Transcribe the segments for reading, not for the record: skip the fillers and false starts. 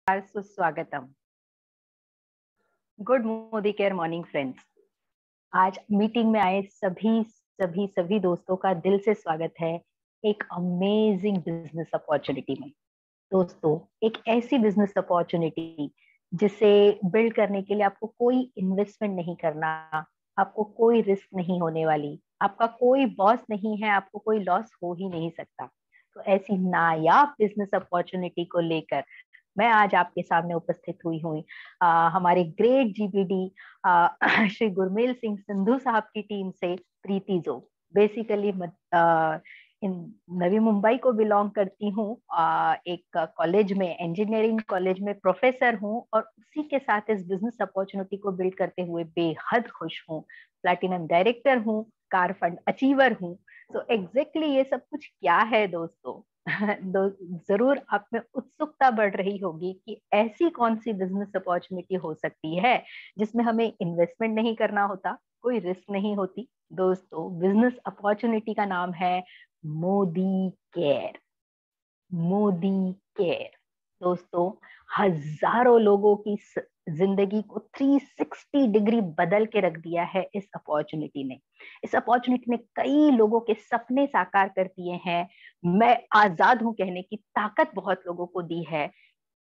सुस्वागतम। Good Modicare morning friends. आज meeting में आए सभी सभी सभी दोस्तों का दिल से स्वागत है एक अमेजिंग बिजनेस अपॉर्चुनिटी में। दोस्तों, एक ऐसी बिजनेस अपॉर्चुनिटी जिसे बिल्ड करने के लिए आपको कोई इन्वेस्टमेंट नहीं करना, आपको कोई रिस्क नहीं होने वाली, आपका कोई बॉस नहीं है, आपको कोई लॉस हो ही नहीं सकता। तो ऐसी नायाब बिजनेस अपॉर्चुनिटी को लेकर मैं आज आपके सामने उपस्थित हुई हूँ। हमारे ग्रेट जीबीडी श्री गुरमेल सिंह संधू साहब की टीम से प्रीति जो बेसिकली इन नवी मुंबई को बिलोंग करती हूँ। एक कॉलेज में, इंजीनियरिंग कॉलेज में प्रोफेसर हूँ और उसी के साथ इस बिजनेस अपॉर्चुनिटी को बिल्ड करते हुए बेहद खुश हूँ। प्लैटिनम डायरेक्टर हूँ, कार फंड अचीवर हूँ। तो एग्जैक्टली ये सब कुछ क्या है दोस्तों? जरूर आप में उत्सुकता बढ़ रही होगी कि ऐसी कौन सी बिजनेस अपॉर्चुनिटी हो सकती है जिसमें हमें इन्वेस्टमेंट नहीं करना होता, कोई रिस्क नहीं होती। दोस्तों, बिजनेस अपॉर्चुनिटी का नाम है मोदी केयर। मोदी केयर दोस्तों, हजारों लोगों की जिंदगी को 360 डिग्री बदल के रख दिया है इस अपॉर्चुनिटी ने। इस अपॉर्चुनिटी ने कई लोगों के सपने साकार कर दिए हैं। मैं आजाद हूं कहने की ताकत बहुत लोगों को दी है।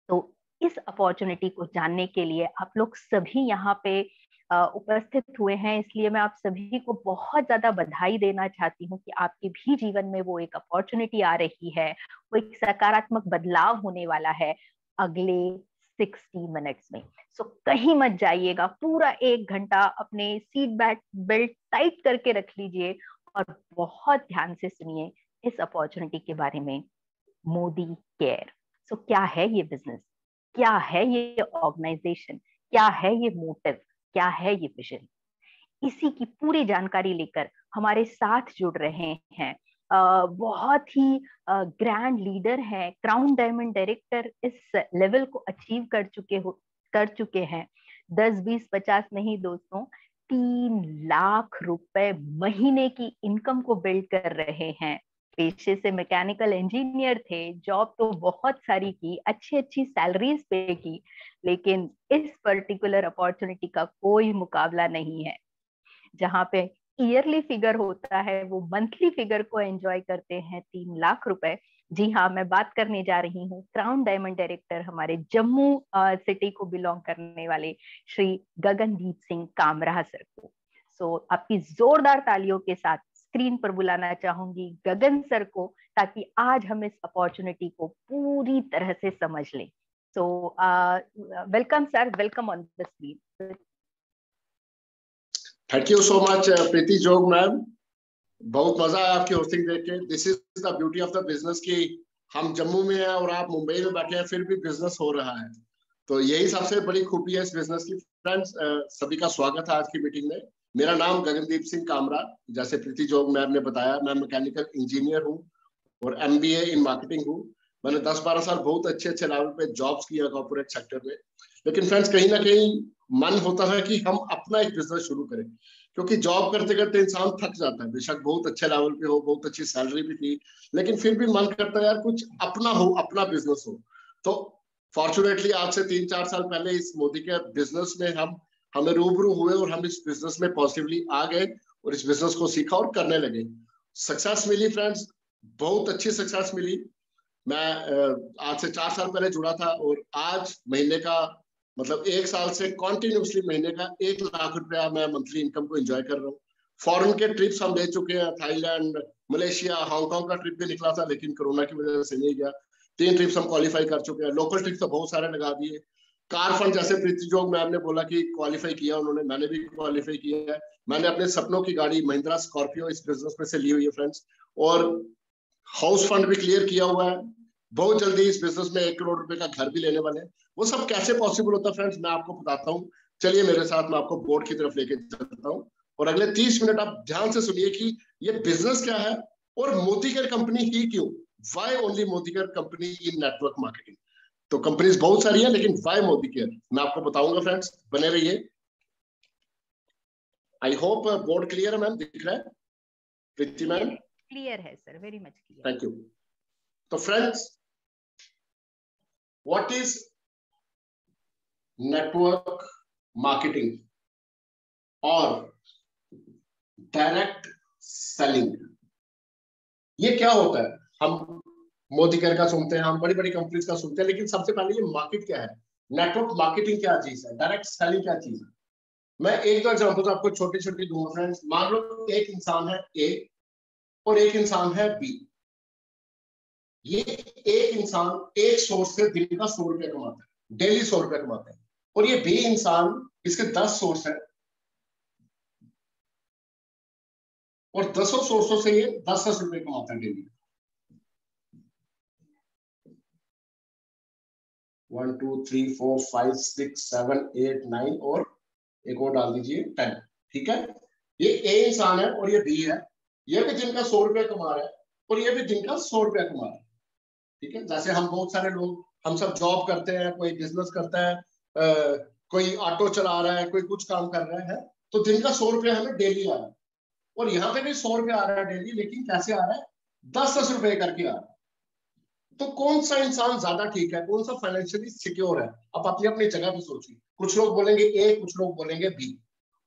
तो इस अपॉर्चुनिटी को जानने के लिए आप लोग सभी यहाँ पे उपस्थित हुए हैं, इसलिए मैं आप सभी को बहुत ज्यादा बधाई देना चाहती हूँ कि आपके भी जीवन में वो एक अपॉर्चुनिटी आ रही है, वो एक सकारात्मक बदलाव होने वाला है अगले 60 मिनट्स में। सो कहीं मत जाइएगा, पूरा 1 घंटा अपने सीट बेल्ट टाइट करके रख लीजिए और बहुत ध्यान से सुनिए इस अपॉर्चुनिटी के बारे में। मोदी केयर। सो क्या है ये बिजनेस, क्या है ये ऑर्गेनाइजेशन, क्या है ये मोटिव, क्या है ये विजन? इसी की पूरी जानकारी लेकर हमारे साथ जुड़ रहे हैं बहुत ही ग्रैंड लीडर हैं, क्राउन डायमंड डायरेक्टर इस लेवल को अचीव कर चुके हैं। 10 20 50 नहीं दोस्तों, 3 लाख रुपए महीने की इनकम को बिल्ड कर रहे हैं। पेशे से मैकेनिकल इंजीनियर थे, जॉब तो बहुत सारी की, अच्छी अच्छी सैलरीज पे की, लेकिन इस पर्टिकुलर अपॉर्चुनिटी का कोई मुकाबला नहीं है। जहाँ पे ईयरली फिगर होता है, वो मंथली फिगर को एंजॉय करते हैं, 3 लाख रुपए। जी हाँ, मैं बात करने जा रही हूँ क्राउन डायमंड डायरेक्टर, हमारे जम्मू सिटी को बिलोंग करने वाले श्री गगनदीप सिंह कामरा सर को। सो आपकी जोरदार तालियों के साथ स्क्रीन पर बुलाना चाहूंगी गगन सर को, ताकि आज हम इस अपॉर्चुनिटी को पूरी तरह से समझ लें। So welcome sir, welcome on the screen. Thank you so much Preeti Jog ma'am, बहुत मजा आया आपकी होस्टिंग देख के। This is the beauty of the business कि हम जम्मू में हैं और आप मुंबई में बैठे हैं, फिर भी बिजनेस हो रहा है। तो यही सबसे बड़ी खूबी है इस बिजनेस की। फ्रेंड्स, सभी का स्वागत है आज की मीटिंग में। मेरा नाम गगनदीप सिंह कामरा, जैसे प्रीति जोग मैम ने बताया, मैं मैकेनिकल इंजीनियर हूँ और MBA इन मार्केटिंग हूँ। मैंने 10-12 साल बहुत अच्छे अच्छे लेवल पे जॉब्स किया कॉर्पोरेट सेक्टर में। लेकिन फ्रेंड्स, कहीं ना कहीं मन होता है कि हम अपना एक बिजनेस शुरू करें, क्योंकि जॉब करते करते इंसान थक जाता है। बेशक बहुत अच्छे लेवल पे हो, बहुत अच्छी सैलरी भी थी, लेकिन फिर भी मन करता है यार कुछ अपना हो, अपना बिजनेस हो। तो फॉर्चुनेटली आज से 3-4 साल पहले इस मोदी के बिजनेस में हमें रूबरू हुए और हम इस बिजनेस में पॉजिटिवली आ गए और इस बिजनेस को सीखा और करने लगे। सक्सेस मिली फ्रेंड्स, बहुत अच्छी सक्सेस मिली। मैं आज से 4 साल पहले जुड़ा था और आज महीने का मतलब 1 साल से कॉन्टिन्यूसली महीने का 1 लाख रुपया मैं मंथली इनकम को एंजॉय कर रहा हूँ। फॉरेन के ट्रिप्स हम ले चुके हैं, थाईलैंड, मलेशिया, हांगकांग का ट्रिप भी निकला था, लेकिन कोरोना की वजह से नहीं गया। 3 ट्रिप्स हम क्वालिफाई कर चुके हैं। लोकल ट्रिप्स तो बहुत सारे लगा दिए। कार फंड जैसे प्रीति जोग मैम ने बोला कि क्वालिफाई किया उन्होंने, मैंने भी क्वालिफाई किया है। मैंने अपने सपनों की गाड़ी महिंद्रा स्कॉर्पियो इस बिजनेस में से ली हुई है फ्रेंड्स, और हाउस फंड भी क्लियर किया हुआ है। बहुत जल्दी इस बिजनेस में 1 करोड़ रुपए का घर भी लेने वाले हैं। वो सब कैसे पॉसिबल होता है फ्रेंड्स, मैं आपको बताता हूँ। चलिए मेरे साथ, मैं आपको बोर्ड की तरफ लेके चलता हूँ और अगले 30 मिनट आप ध्यान से सुनिए कि ये बिजनेस क्या है और मोदी केयर कंपनी ही क्यों। Why only Modi care company in network marketing? तो कंपनीज बहुत सारी है, लेकिन वाई मोदी केयर मैं आपको बताऊंगा फ्रेंड्स, बने रहिए। आई होप बोर्ड क्लियर है मैम, दिख रहा है प्रीति मैम? क्लियर है sir, very much clear. Thank you. तो friends, what is network marketing और डायरेक्ट सेलिंग। ये क्या होता है? हम मोदी केयर का सुनते हैं, हम बड़ी बड़ी कंपनीज का सुनते हैं, लेकिन सबसे पहले ये मार्केट क्या है, नेटवर्क मार्केटिंग क्या चीज है, डायरेक्ट सेलिंग क्या चीज है। मैं एक दो एग्जांपल आपको छोटी छोटी दूंगा फ्रेंड्स। मान लो एक इंसान है ए और एक इंसान है बी। ये एक इंसान एक सोर्स से दिन का 100 रुपया कमाता है, डेली 100 रुपया कमाता है, और ये बी इंसान, इसके 10 सोर्स है और 10 सोर्सों से ये 10 रुपए कमाता है डेली। 1 2 3 4 5 6 7 8 9 और एक और डाल दीजिए 10। ठीक है, ये ए इंसान है और ये बी है। ये भी दिन का 100 रुपया कमा रहा है और ये भी दिन का 100 रुपया कमा रहा है। ठीक है, जैसे हम बहुत सारे लोग, हम सब जॉब करते हैं, कोई बिजनेस करता है, कोई ऑटो चला रहा है, कोई कुछ काम कर रहा है, तो दिन का 100 रुपया हमें डेली आ रहा है। और यहाँ पे भी 100 रुपया आ रहा है डेली, लेकिन कैसे आ रहा है? 10 रुपए करके आ रहा है। तो कौन सा इंसान ज्यादा ठीक है, कौन सा फाइनेंशियली सिक्योर है? आप अपनी अपनी जगह पे सोचिए। कुछ लोग बोलेंगे ए, कुछ लोग बोलेंगे बी।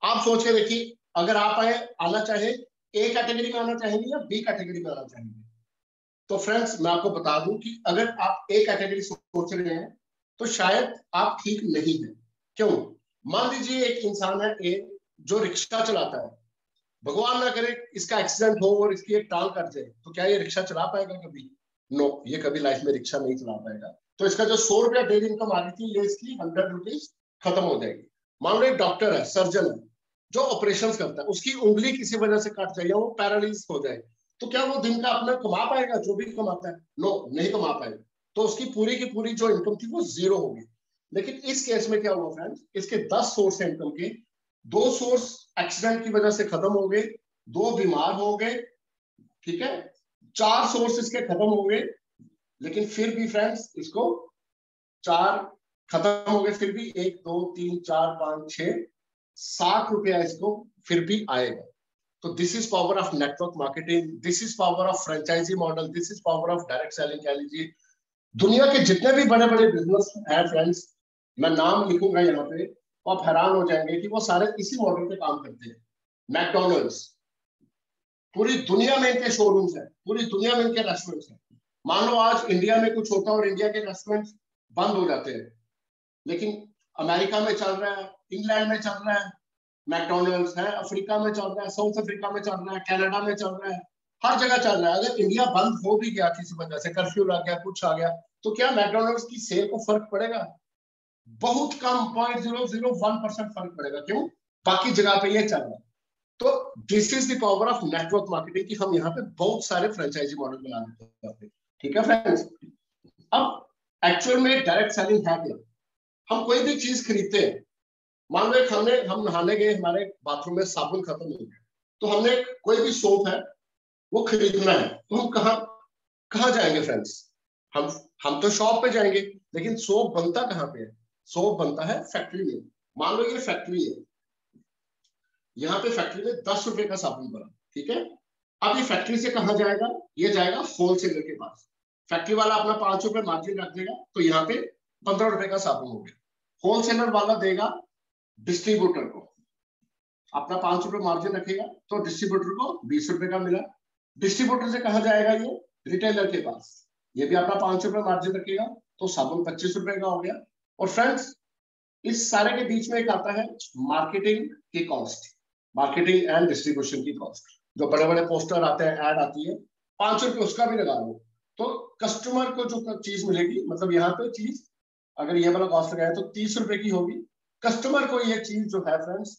आप सोच के देखिए, अगर आप आना चाहे ए कैटेगरी में आना चाहेंगे या बी कैटेगरी में आना चाहेंगे? तो फ्रेंड्स मैं आपको बता दूं कि अगर आप ए कैटेगरी सोच रहे हैं तो शायद आप ठीक नहीं है। क्यों? मान लीजिए एक इंसान है ए जो रिक्शा चलाता है, भगवान ना करे इसका एक्सीडेंट हो और इसकी एक टांग कट जाए, तो क्या ये रिक्शा चला पाएगा कभी? नो, ये कभी लाइफ में रिक्शा नहीं चला पाएगा। तो इसका जो 100 रुपया डेली इनकम आ रही थी, ये इसकी 100 रुपीज खत्म हो जाएगी। मान लो एक डॉक्टर है, सर्जन है, जो ऑपरेशन करता है, उसकी उंगली किसी वजह से कट जाए या वो पैरालिस हो जाए, तो क्या वो दिन का अपना कमा पाएगा जो भी कमाता है? नो, नहीं कमा पाएगा। तो उसकी पूरी की पूरी जो इनकम थी वो जीरो होगी। लेकिन इस केस में क्या हुआ फ्रेंड्स, इसके 10 सोर्स है इनकम के, 2 सोर्स एक्सीडेंट की वजह से खत्म हो गए, 2 बीमार हो गए, ठीक है, 4 सोर्स इसके खत्म हो गए। लेकिन फिर भी फ्रेंड्स इसको 4 खत्म हो गए, फिर भी 1 2 3 4 5 6 7 रुपया इसको फिर भी आएगा। तो this is power of network marketing, this is power of franchisee model, this is power of direct selling कह लीजिए। दुनिया के जितने भी बड़े बड़े बिजनेस हैं फ्रेंड्स, मैं नाम लिखूंगा यहाँ पे, तो आप हैरान हो जाएंगे कि वो सारे इसी मॉडल पे काम करते हैं। मैकडोनल्ड्स, पूरी दुनिया में इनके शोरूम्स हैं, पूरी दुनिया में इनके रेस्टोरेंट्स हैं। मान लो आज इंडिया में कुछ होता है और इंडिया के रेस्टोरेंट बंद हो जाते हैं, लेकिन अमेरिका में चल रहा है, इंग्लैंड में चल रहा है, मैकडोनल्ड्स है, अफ्रीका में चल रहा है, साउथ अफ्रीका में चल रहा है, कनाडा में चल रहा है, हर जगह चल रहा है। अगर इंडिया बंद हो भी गया किसी वजह से, कर्फ्यू लग गया, कुछ आ गया, तो क्या मैकडोनल्ड्स की सेल को फर्क पड़ेगा? बहुत कम, 0.001% फर्क पड़ेगा। क्यों? बाकी जगह पे ये चल रहा है। तो this is the power of network marketing, कि हम यहाँ पे बहुत सारे फ्रेंचाइजी मॉडल बना लेते हैं। ठीक है फ्रेंड्स, अब एक्चुअल में डायरेक्ट सेलिंग है क्या? हम कोई भी चीज खरीदते हैं, मान लो हम नहाने गए, हमारे बाथरूम में साबुन खत्म हो गया, तो हमने कोई भी सोप है वो खरीदना है, तो हम कहाँ जाएंगे फ्रेंड्स? हम तो शॉप पे जाएंगे, लेकिन सोप बनता कहाँ पे है? सोप बनता है फैक्ट्री में। मान लो ये फैक्ट्री है, यहाँ पे फैक्ट्री में 10 रुपए का साबुन बना, ठीक है। अब ये फैक्ट्री से कहाँ जाएगा? ये जाएगा होलसेलर के पास। फैक्ट्री वाला अपना 5 रुपए मार्जिन रख देगा, तो यहाँ पे 15 रुपए का साबुन हो गया। होलसेलर वाला देगा डिस्ट्रीब्यूटर को, अपना 5 रुपए मार्जिन रखेगा, तो डिस्ट्रीब्यूटर को 20 रुपए का मिला। डिस्ट्रीब्यूटर से कहा जाएगा? ये रिटेलर के पास, ये भी अपना 5 रुपए मार्जिन रखेगा, तो साबुन 25 रुपए का हो गया। और फ्रेंड्स, इस सारे के बीच में एक आता है मार्केटिंग की कॉस्ट, मार्केटिंग एंड डिस्ट्रीब्यूशन की कॉस्ट। जो बड़े बड़े पोस्टर आते हैं, ऐड आती है, 5 रुपए उसका भी लगा लो, तो कस्टमर को जो चीज मिलेगी, मतलब यहाँ पे चीज अगर ये वाला कॉस्ट लगाए तो 30 रुपए की होगी, कस्टमर को ये चीज जो है फ्रेंड्स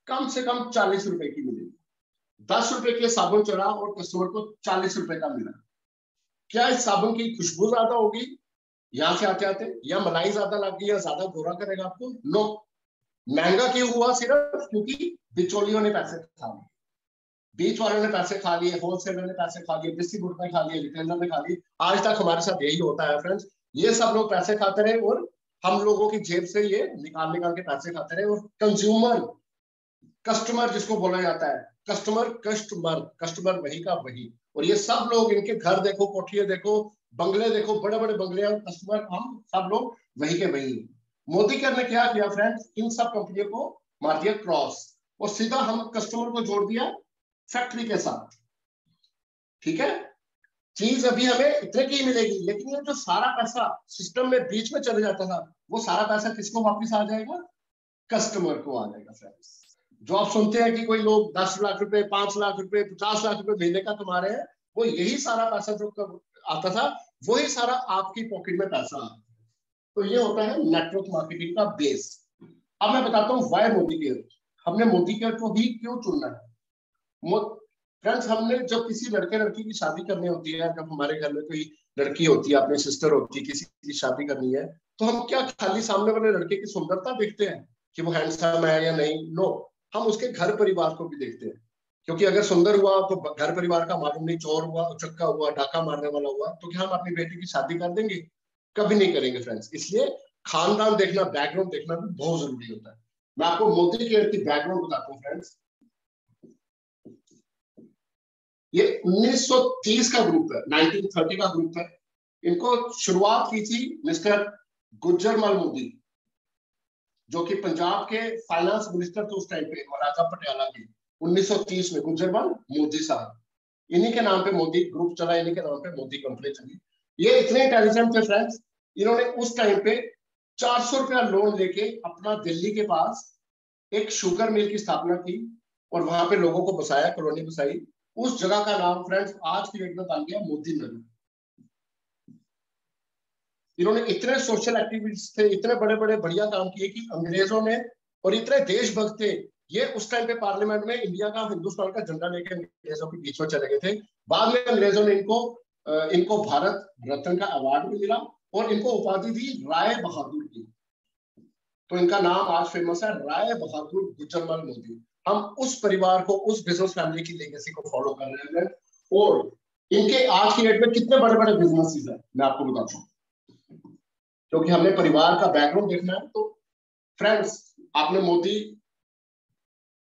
कम से कम 40 रुपए की मिलेगी। 10 रुपए के साबुन चढ़ा और कस्टमर को 40 रुपए का मिला। क्या इस साबुन की खुशबू ज्यादा होगी यहाँ से आते आते, या मलाई ज्यादा लगी, या ज्यादा गोरा करेगा आपको? नो। महंगा क्यों हुआ? सिर्फ क्योंकि बिचौलियों ने पैसे खा लिए, बीच वालों ने पैसे खा लिए, होलसेलर ने पैसे खा लिए, डिस्ट्रीब्यूटर ने खा लिए, रिटेलर ने खा लिए। आज तक हमारे साथ यही होता है फ्रेंड्स, ये सब लोग पैसे खाते रहे और हम लोगों की जेब से ये निकाल के पैसे खाते रहे। और कंज्यूमर, कस्टमर जिसको बोला जाता है, कस्टमर वही का वही। और ये सब लोग, इनके घर देखो, कोठियां देखो, बंगले देखो, बड़े बड़े बंगले, और कस्टमर हम सब लोग वही के वही। मोदी केयर ने क्या किया फ्रेंड्स, इन सब कंपनियों को मार दिया क्रॉस और सीधा हम कस्टमर को जोड़ दिया फैक्ट्री के साथ। ठीक है, चीज अभी हमें इतने की ही मिलेगी, लेकिन ये जो सारा पैसा सिस्टम में बीच में चले जाता था, वो सारा पैसा किसको वापस आ जाएगा, कस्टमर को आ जाएगा फ्रेंड्स। जो आप सुनते हैं कि कोई लोग 10 लाख रुपए, 5 लाख रुपए, 50 लाख रुपए महीने का कमा रहे हैं, वो यही सारा पैसा जो आता था, वही सारा आपकी पॉकेट में पैसा आता। तो ये होता है नेटवर्क मार्केटिंग का बेस। अब मैं बताता हूँ वाई मोदी केयर। हमने मोदी केयर को ही क्यों चुनना है। फ्रेंड्स, हमने जब किसी लड़के लड़की की शादी करनी होती है, जब हमारे घर में कोई लड़की होती है, अपनी सिस्टर होती है, किसी की शादी करनी है, तो हम क्या खाली सामने वाले लड़के की सुंदरता देखते हैं कि वो हैंडसम है या नहीं? नो, हम उसके घर परिवार को भी देखते हैं। क्योंकि अगर सुंदर हुआ तो घर परिवार का मालूम नहीं, चोर हुआ, उचक्का हुआ, डाका मारने वाला हुआ, तो क्या हम अपनी बेटी की शादी कर देंगे? कभी नहीं करेंगे फ्रेंड्स। इसलिए खानदान देखना, बैकग्राउंड देखना भी बहुत जरूरी होता है। मैं आपको मोदी केयर की बैकग्राउंड बताता हूँ फ्रेंड्स। ये 1930 का ग्रुप है, 1930 का ग्रुप है। इनको शुरुआत की थी मिस्टर गुजरमल मोदी, जो कि पंजाब के फाइनेंस मिनिस्टर थे उस टाइम पे, महाराजा पटियाला के। 1930 में गुजरमल मोदी साहब, इन्हीं के नाम पे मोदी ग्रुप चला, इन्हीं के नाम पे मोदी कंपनी चली। ये इतने इंटेलिजेंट थे फ्रेंड्स, इन्होंने उस टाइम पे 400 रुपया लोन लेके अपना दिल्ली के पास एक शुगर मिल की स्थापना की और वहां पे लोगों को बसाया, कॉलोनी बसाई। उस जगह का नाम फ्रेंड्स आज की डेट में बन गया मोदी नगर। इन्होंने इतने सोशल एक्टिविटीज थे, इतने बड़े बड़े बढ़िया काम किए कि अंग्रेजों ने, और इतने देशभक्त थे, ये उस टाइम पे पार्लियामेंट में इंडिया का, हिंदुस्तान का झंडा लेके अंग्रेजों के बीच में चले गए थे। बाद में अंग्रेजों ने इनको भारत रत्न का अवार्ड भी मिला और इनको उपाधि दी राय बहादुर की। तो इनका नाम आज फेमस है, राय बहादुर गुजरमल मोदी। हम उस परिवार को, उस बिजनेस फैमिली की लेगेसी को फॉलो कर रहे हैं। और इनके आज की डेट में कितने बड़े बड़े बिजनेसेस हैं मैं आपको बताता हूँ, क्योंकि हमने परिवार का बैकग्राउंड देखना है। तो फ्रेंड्स, आपने मोदी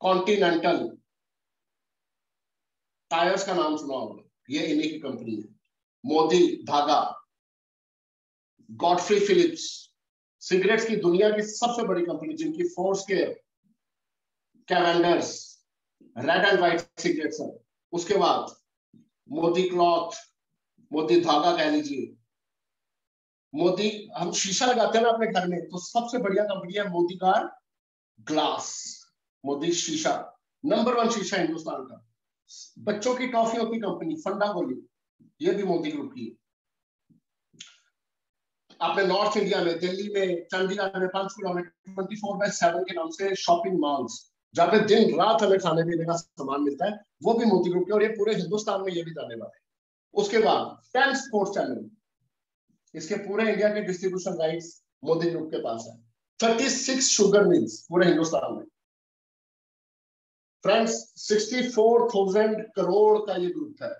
कॉन्टिनेंटल टायर्स का नाम सुना होगा, ये इन्हीं की कंपनी है। मोदी धागा, गॉडफ्री फिलिप्स, सिगरेट्स की दुनिया की सबसे बड़ी कंपनी, जिनकी फोर्स के कैवेंडर्स, रेड एंड व्हाइट सिगरेट्स है। उसके बाद मोदी क्लॉथ, मोदी धागा कह लीजिए, मोदी, हम शीशा लगाते हैं ना अपने घर में, तो सबसे बढ़िया कंपनी है मोदी कार ग्लास, मोदी शीशा, नंबर 1 शीशा हिंदुस्तान का। बच्चों की टॉफियों की कंपनी फंडा गोली, ये भी मोदी ग्रुप की है। आपने नॉर्थ इंडिया में, दिल्ली में, चंडीगढ़ में, पंचकुला में 24/7 के नाम से शॉपिंग मॉल्स, जहाँ पे दिन रात हमें खाने पीने का सामान मिलता है, वो भी मोदी ग्रुप के, और ये पूरे हिंदुस्तान में ये भी जाने वाले हैं। उसके बाद 10 स्पोर्ट्स चैनल, इसके पूरे इंडिया के डिस्ट्रीब्यूशन राइट्स मोदी ग्रुप के पास है। 36 शुगर मिल्स पूरे हिंदुस्तान में। फ्रेंड्स, 64,000 करोड़ का ये ग्रुप है।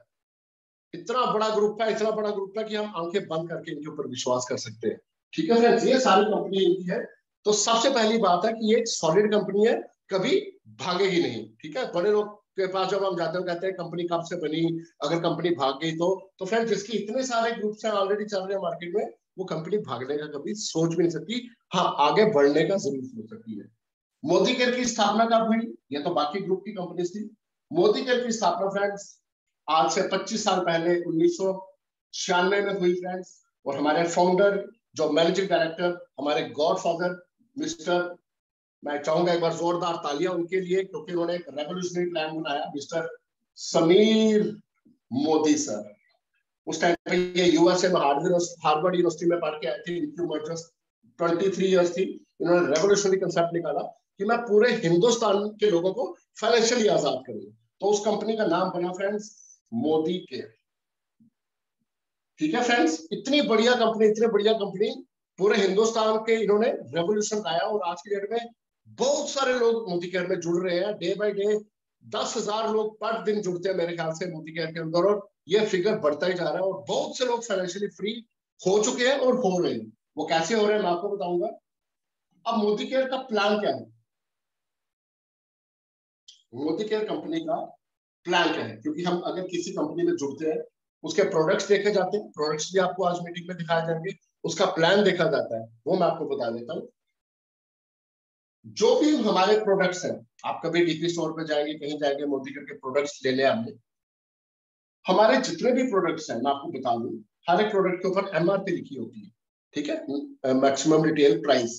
इतना बड़ा ग्रुप है, इतना बड़ा ग्रुप है कि हम आंखें बंद करके इनके ऊपर विश्वास कर सकते हैं। ठीक है फ्रेंड्स, ये सारी कंपनी इनकी है। तो सबसे पहली बात है कि ये एक सॉलिड कंपनी है, कभी भागेगी नहीं। ठीक है, बड़े लोग के पास जब हम जाते हैं कहते हैं कंपनी कब से बनी, अगर कंपनी भाग गई तो फ्रेंड्स, जिसकी इतने सारे ग्रुप्स हैं ऑलरेडी चल रहे हैं मार्केट में, वो कंपनी भागने का कभी सोच भी नहीं सकती। हाँ, आगे बढ़ने का जरूर सोच सकती है। मोदी केयर की स्थापना कब हुई? ये तो बाकी ग्रुप की कंपनी थी। मोदी केयर की स्थापना फ्रेंड्स आज से 25 साल पहले 1996 में हुई फ्रेंड्स। और हमारे फाउंडर, जो मैनेजिंग डायरेक्टर, हमारे गॉडफादर मिस्टर, मैं चाहूंगा एक बार जोरदार तालियां उनके लिए, क्योंकि उन्होंने एक रेवोल्यूशनरी प्लान बनाया, मिस्टर समीर मोदी सर। उस टाइम पे ये यूएसए में हार्वर्ड यूनिवर्सिटी में पढ़ के आए थे, इनकी उम्र जस्ट 23 ईयर्स थी। इन्होंने रेवोल्यूशनरी कंसेप्ट निकाला कि मैं पूरे हिंदुस्तान के लोगों को फाइनेंशियली आजाद करूंगा। तो उस कंपनी का नाम बना फ्रेंड्स मोदी केयर। ठीक है फ्रेंड्स, इतनी बढ़िया कंपनी पूरे हिंदुस्तान के इन्होंने रेवोल्यूशन लाया, और आज की डेट में बहुत सारे लोग मोदी केयर में जुड़ रहे हैं। डे बाय डे 10,000 लोग पर दिन जुड़ते हैं मेरे ख्याल से मोदी केयर के अंदर, और ये फिगर बढ़ता ही जा रहा है। और बहुत से लोग फाइनेंशियली फ्री हो चुके हैं और हो रहे हैं। वो कैसे हो रहे हैं मैं आपको बताऊंगा। अब मोदी केयर का प्लान क्या है? मोदी केयर कंपनी का प्लान क्या है? क्योंकि हम अगर किसी कंपनी में जुड़ते हैं, उसके प्रोडक्ट्स देखे जाते हैं, प्रोडक्ट्स भी आपको आज मीटिंग में दिखाए जाएंगे, उसका प्लान देखा जाता है, वो मैं आपको बता देता हूँ। जो भी हमारे प्रोडक्ट्स हैं, आप कभी डीपी स्टोर पे जाएंगे, कहीं जाएंगे, मोदी के प्रोडक्ट्स लेने आपने, हमारे जितने भी प्रोडक्ट्स हैं मैं आपको बता दूं, हर एक प्रोडक्ट के ऊपर एमआरपी लिखी होती है, ठीक है, मैक्सिमम रिटेल प्राइस।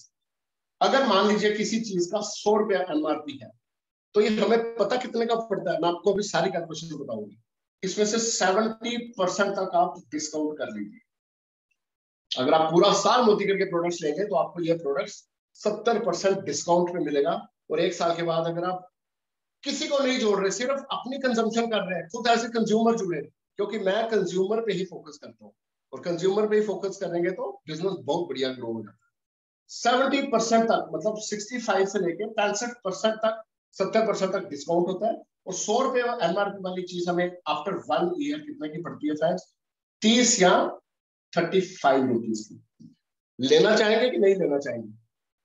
अगर मान लीजिए किसी चीज का 100 रुपया एमआरपी है, तो ये हमें पता कितने का पड़ता है, मैं आपको अभी सारी कैलकुलेशन बताऊंगी। इसमें से 70% तक आप डिस्काउंट कर लीजिए। अगर आप पूरा साल मोतीगढ़ के प्रोडक्ट्स लेंगे तो आपको ये प्रोडक्ट्स 70% डिस्काउंट में मिलेगा। और एक साल के बाद अगर आप किसी को नहीं जोड़ रहे, सिर्फ अपनी कंजम्पशन कर रहे हैं, खुद ऐसे कंज्यूमर जुड़े, क्योंकि मैं कंज्यूमर पे ही फोकस करता हूँ, और कंज्यूमर पे ही फोकस करेंगे तो बिजनेस बहुत बढ़िया ग्रो हो जाता है। 70% तक, मतलब 65 से लेके 65% तक, 70% तक डिस्काउंट होता है। और 100 रुपए एमआरपी वाली चीज हमें आफ्टर 1 ईयर कितने की पड़ती है फ्रेंड्स? 30 या 35 रुपीज की। लेना चाहेंगे कि नहीं लेना चाहेंगे?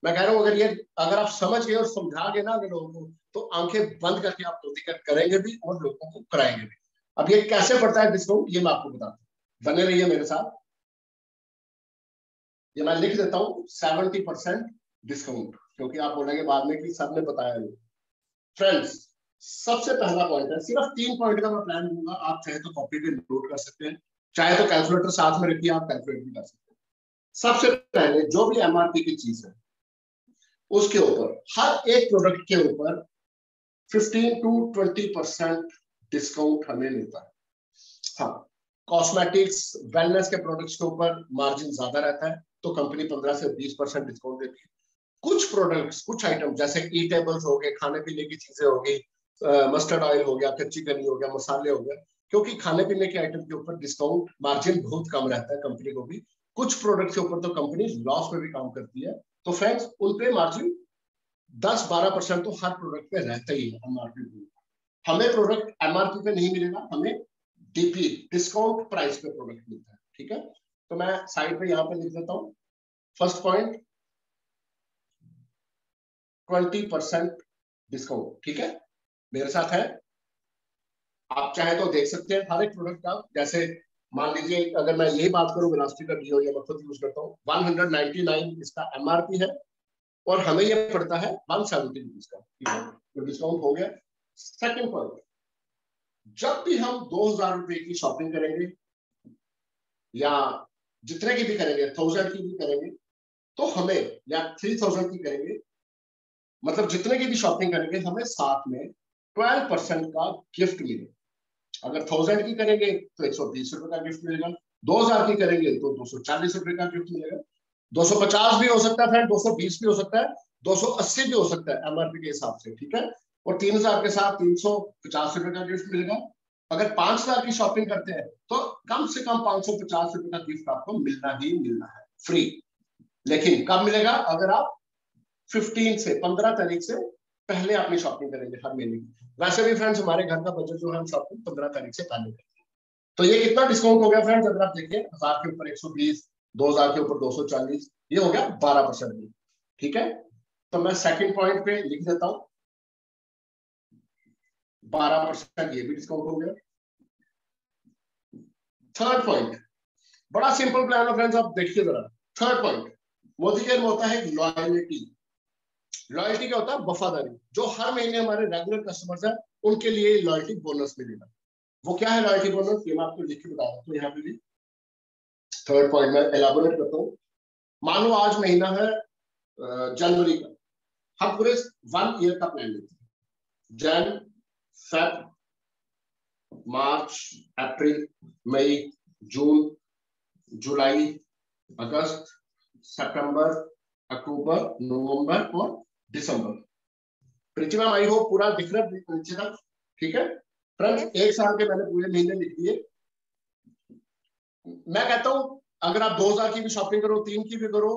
मैं कह रहा हूं अगर आप समझ गए और समझा गए ना अगर लोगों को, तो आंखें बंद करके आप मोतीगढ़ करेंगे भी और लोगों को कराएंगे भी। अब ये कैसे पड़ता है डिस्काउंट, ये मैं आपको बताता हूँ, बने रहिए मेरे साथ। ये मैं लिख देता हूँ 70% डिस्काउंट, क्योंकि आप बोलेंगे बाद में कि सबने बताया नहीं। फ्रेंड्स, सबसे पहला पॉइंट है, सिर्फ 3 पॉइंट का मैं प्लान दूंगा, आप चाहे तो कॉपी पे नोट कर सकते हैं, चाहे तो कैलकुलेटर साथ में रखिए, आप कैलकुलेट भी कर सकते हैं। सबसे पहले जो भी एमआरपी की चीज है उसके ऊपर, हर एक प्रोडक्ट के ऊपर 15 to 20% डिस्काउंट हमें मिलता है। हाँ, कॉस्मेटिक्स वेलनेस के प्रोडक्ट्स के ऊपर मार्जिन ज्यादा रहता है, तो कंपनी 15 से 20% डिस्काउंट देती है। कुछ प्रोडक्ट्स, कुछ आइटम जैसे ईटेबल्स हो गए, खाने पीने की चीजें हो गई, मस्टर्ड ऑयल हो गया, कच्ची कनी हो गया, मसाले हो गए, क्योंकि खाने पीने के आइटम के ऊपर डिस्काउंट मार्जिन बहुत कम रहता है कंपनी को भी। कुछ प्रोडक्ट के ऊपर तो कंपनी लॉस में भी काम करती है, तो फ्रेंड्स उन पे मार्जिन 10-12% तो हर प्रोडक्ट पे रहता ही है एमआरपी पे। हमें प्रोडक्ट एमआरपी पे नहीं मिलेगा, हमें डीपी डिस्काउंट प्राइस पे प्रोडक्ट मिलता है, ठीक है। तो मैं साइड पे यहाँ पे लिख देता हूँ, फर्स्ट पॉइंट 20% डिस्काउंट, ठीक है, मेरे साथ है। आप चाहे तो देख सकते हैं हर एक प्रोडक्ट का, जैसे मान लीजिए अगर मैं यही बात करूं वेलोसिटी का डीओ, या मैं खुद यूज करता हूँ, 199 इसका एमआरपी है, और हमें ये पड़ता है 170 रुपीज का, ठीक है, तो डिस्काउंट हो गया। सेकंड पॉइंट, जब भी हम 2000 रुपए की शॉपिंग करेंगे, या जितने की भी करेंगे, 1000 की भी करेंगे, तो हमें, या 3000 की करेंगे, मतलब जितने की भी शॉपिंग करेंगे, हमें साथ में 12% का गिफ्ट मिलेगा। अगर 1000 की करेंगे तो 120 रुपए का गिफ्ट मिलेगा, 2000 की करेंगे तो 240 रुपए का गिफ्ट मिलेगा, 250 भी हो सकता है फ्रेंड, 220 भी हो सकता है, 280 भी हो सकता है एमआरपी के हिसाब से, ठीक है। और 3000 के साथ 350 रुपए का गिफ्ट मिलेगा। अगर 5000 की शॉपिंग करते हैं तो कम से कम 550 रुपए का गिफ्ट आपको मिलना ही मिलना है, फ्री। लेकिन कब मिलेगा? अगर आप 15 तारीख से पहले अपनी शॉपिंग करेंगे हर महीने की। वैसे भी फ्रेंड्स हमारे घर का बजट जो है, हम शॉपिंग 15 तारीख से पहले करेंगे। तो ये कितना डिस्काउंट हो गया फ्रेंड्स? अगर आप देखिए, 1000 के ऊपर 120, 2000 के ऊपर 240, ये हो गया 12%, ठीक है। तो मैं सेकंड पॉइंट पे लिख देता हूं 12%, ये भी डिस्काउंट हो गया। थर्ड पॉइंट, बड़ा सिंपल प्लान है फ्रेंड्स, आप देखिए जरा। थर्ड पॉइंट, मोदी केयर में होता है लॉयल्टी। लॉयल्टी क्या होता है? वफादारी। जो हर महीने हमारे रेगुलर कस्टमर्स हैं, उनके लिए लॉयल्टी बोनस मिलेगा। वो क्या है लॉयल्टी बोनस? ये मैं आपको लिख के बता रहा हूँ, यहाँ पे भी थर्ड पॉइंट में एलाबोरेट करता हूँ। मान लो आज महीना है जनवरी का, हम पूरे 1 ईयर का प्लान लेते हैं। जन, फेब, मार्च, अप्रैल, मई, जून, जुलाई, अगस्त, सितंबर, अक्टूबर, नवंबर और दिसंबर। प्रीति मैम आई हो पूरा दिख रहा है नीचे तक, ठीक है फ्रेंड्स। एक साल के मैंने पूरे महीने लिख दिए। मैं कहता हूं अगर आप 2000 की भी शॉपिंग करो, 3 की भी करो,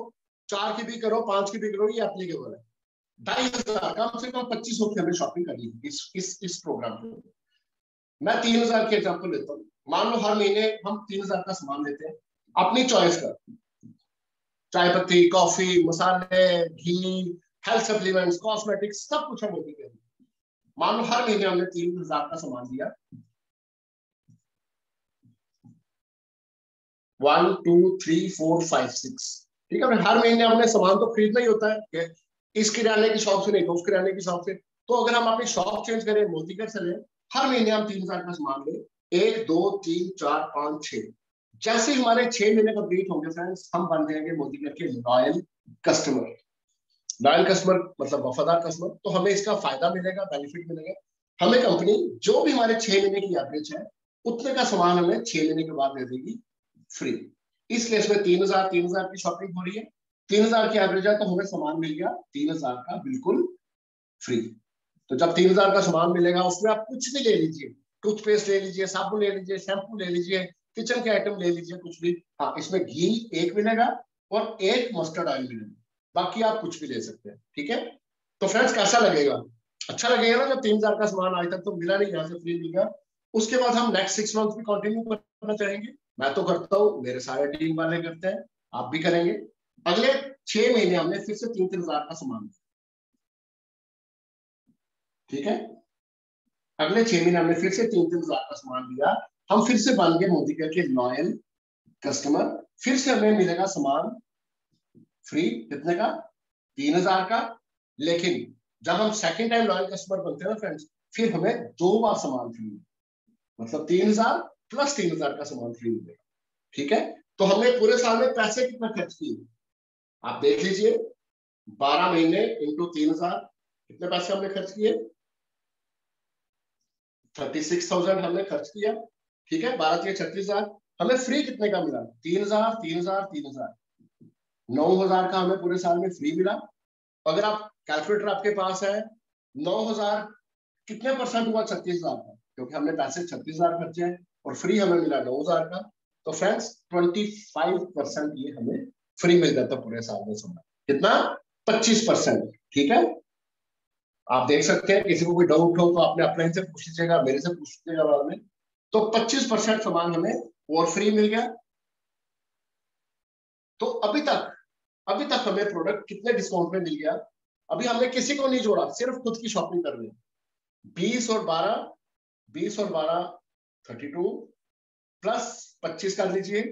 4 की भी करो, 5 की भी करो, ये एप्लीकेबल है। 2500, कम से कम 2500 की हमें शॉपिंग करनी है इस प्रोग्राम पे। मैं 3000 की एग्जाम्पल लेता हूँ। मान लो हर महीने हम 3000 का सामान लेते हैं अपनी चॉइस का, चाय पत्ती, कॉफी, मसाले, घी, हेल्थ सप्लीमेंट्स, कॉस्मेटिक्स, सब कुछ हम होती है। मान लो हर महीने हमने 3000 का सामान लिया, 1 2 3 4 5 6, ठीक है। हर महीने हमने सामान तो खरीदना ही होता है, इस किराने की शॉप से नहीं तो उस किराने की शॉप से। तो अगर हम अपनी शॉप चेंज करें, मोतीकर से लें, हर महीने हम 3,000 का सामान लें, 1 2 3 4 5 6, जैसे ही हमारे 6 महीने कंप्लीट होंगे फ्रेंड्स, हम बन जाएंगे मोतीकर के लॉयल कस्टमर। लॉयल कस्टमर मतलब वफादार कस्टमर। तो हमें इसका फायदा मिलेगा, बेनिफिट मिलेगा। हमें कंपनी जो भी हमारे 6 महीने की एवरेज है उतने का सामान हमें 6 महीने के बाद दे देगी फ्री। इस केस में 3,000 की शॉपिंग हो रही है, 3,000 की एवरेज है, तो हमें सामान मिल गया 3,000 का बिल्कुल फ्री। तो जब 3,000 का सामान मिलेगा उसमें आप कुछ भी ले लीजिए, टूथपेस्ट ले लीजिए, साबुन ले लीजिए, शैम्पू ले लीजिए, किचन के आइटम ले लीजिए, कुछ भी। हाँ, इसमें घी एक मिलेगा और एक मस्टर्ड ऑयल मिलेगा, बाकी आप कुछ भी ले सकते हैं। ठीक है, तो फ्रेंड्स कैसा लगेगा? अच्छा लगेगा ना, जब 3,000 का सामान आज तक तो मिला नहीं, यहाँ से फ्री मिल गया। उसके बाद हम नेक्स्ट 6 मंथ भी कंटिन्यू करना चाहेंगे। मैं तो करता हूँ, मेरे सारे टीम वाले करते हैं, आप भी करेंगे। अगले 6 महीने हमने फिर से 3,000 का सामान, ठीक है, अगले 6 महीने हमने फिर से 3,000 का सामान लिया, हम फिर से बन गए मोतीकर के लॉयल कस्टमर। फिर से हमें मिलेगा सामान फ्री, कितने का? 3,000 का। लेकिन जब हम सेकंड टाइम लॉयल कस्टमर बनते हैं ना फ्रेंड्स, फिर हमें 2 बार सामान फ्री, मतलब 3,000 प्लस 3,000 का सामान फ्री मिलेगा। ठीक है, तो हमने पूरे साल में पैसे कितना खर्च किए आप देख लीजिए। 12 महीने इंटू 3,000, कितने पैसे हमने खर्च किए? 36,000 हमने खर्च किया। ठीक है, 12 3 36,000। हमें फ्री कितने का मिला? 3,000 3,000 3,000, 9,000 का हमें पूरे साल में फ्री मिला। अगर आप कैलकुलेटर आपके पास है, 9,000 कितने परसेंट हुआ 36,000 का? क्योंकि हमने पैसे 36,000 खर्चे हैं और फ्री हमें मिला 9,000 का। तो फ्रेंड्स 25% ये हमें फ्री मिल जाता पूरे साल में समय। कितना? 25%। ठीक है, आप देख सकते हैं, किसी को कोई डाउट हो तो आपने अपने से पूछ लीजिएगा, मेरे से पूछ लीजिएगा बाद में। तो 25% सामान हमें और फ्री मिल गया। तो अभी तक हमें प्रोडक्ट कितने डिस्काउंट में मिल गया? अभी हमने किसी को नहीं जोड़ा, सिर्फ खुद की शॉपिंग कर रहे हैं। 20 और 12 32 प्लस 25 कर लीजिए,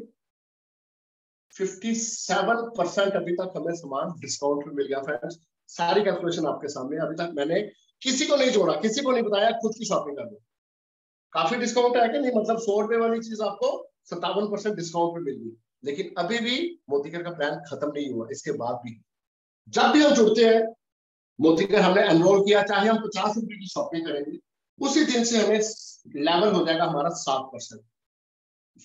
57% अभी तक हमें सामान डिस्काउंट में मिल गया फ्रेंड्स। सारी कैलकुलेशन आपके सामने। अभी तक मैंने किसी को नहीं जोड़ा, किसी को नहीं बताया, खुद की शॉपिंग कर रहे। काफी डिस्काउंट है कि नहीं? मतलब 100 रुपए वाली चीज आपको 57% डिस्काउंट में मिल गई। लेकिन अभी भी मोतीकर का प्लान खत्म नहीं हुआ। इसके बाद भी जब भी हम जुड़ते हैं, मोतीकर हमने एनरोल किया, चाहे हम 50 रुपए की शॉपिंग करेंगे, उसी दिन से हमें लेवल हो जाएगा हमारा 7%।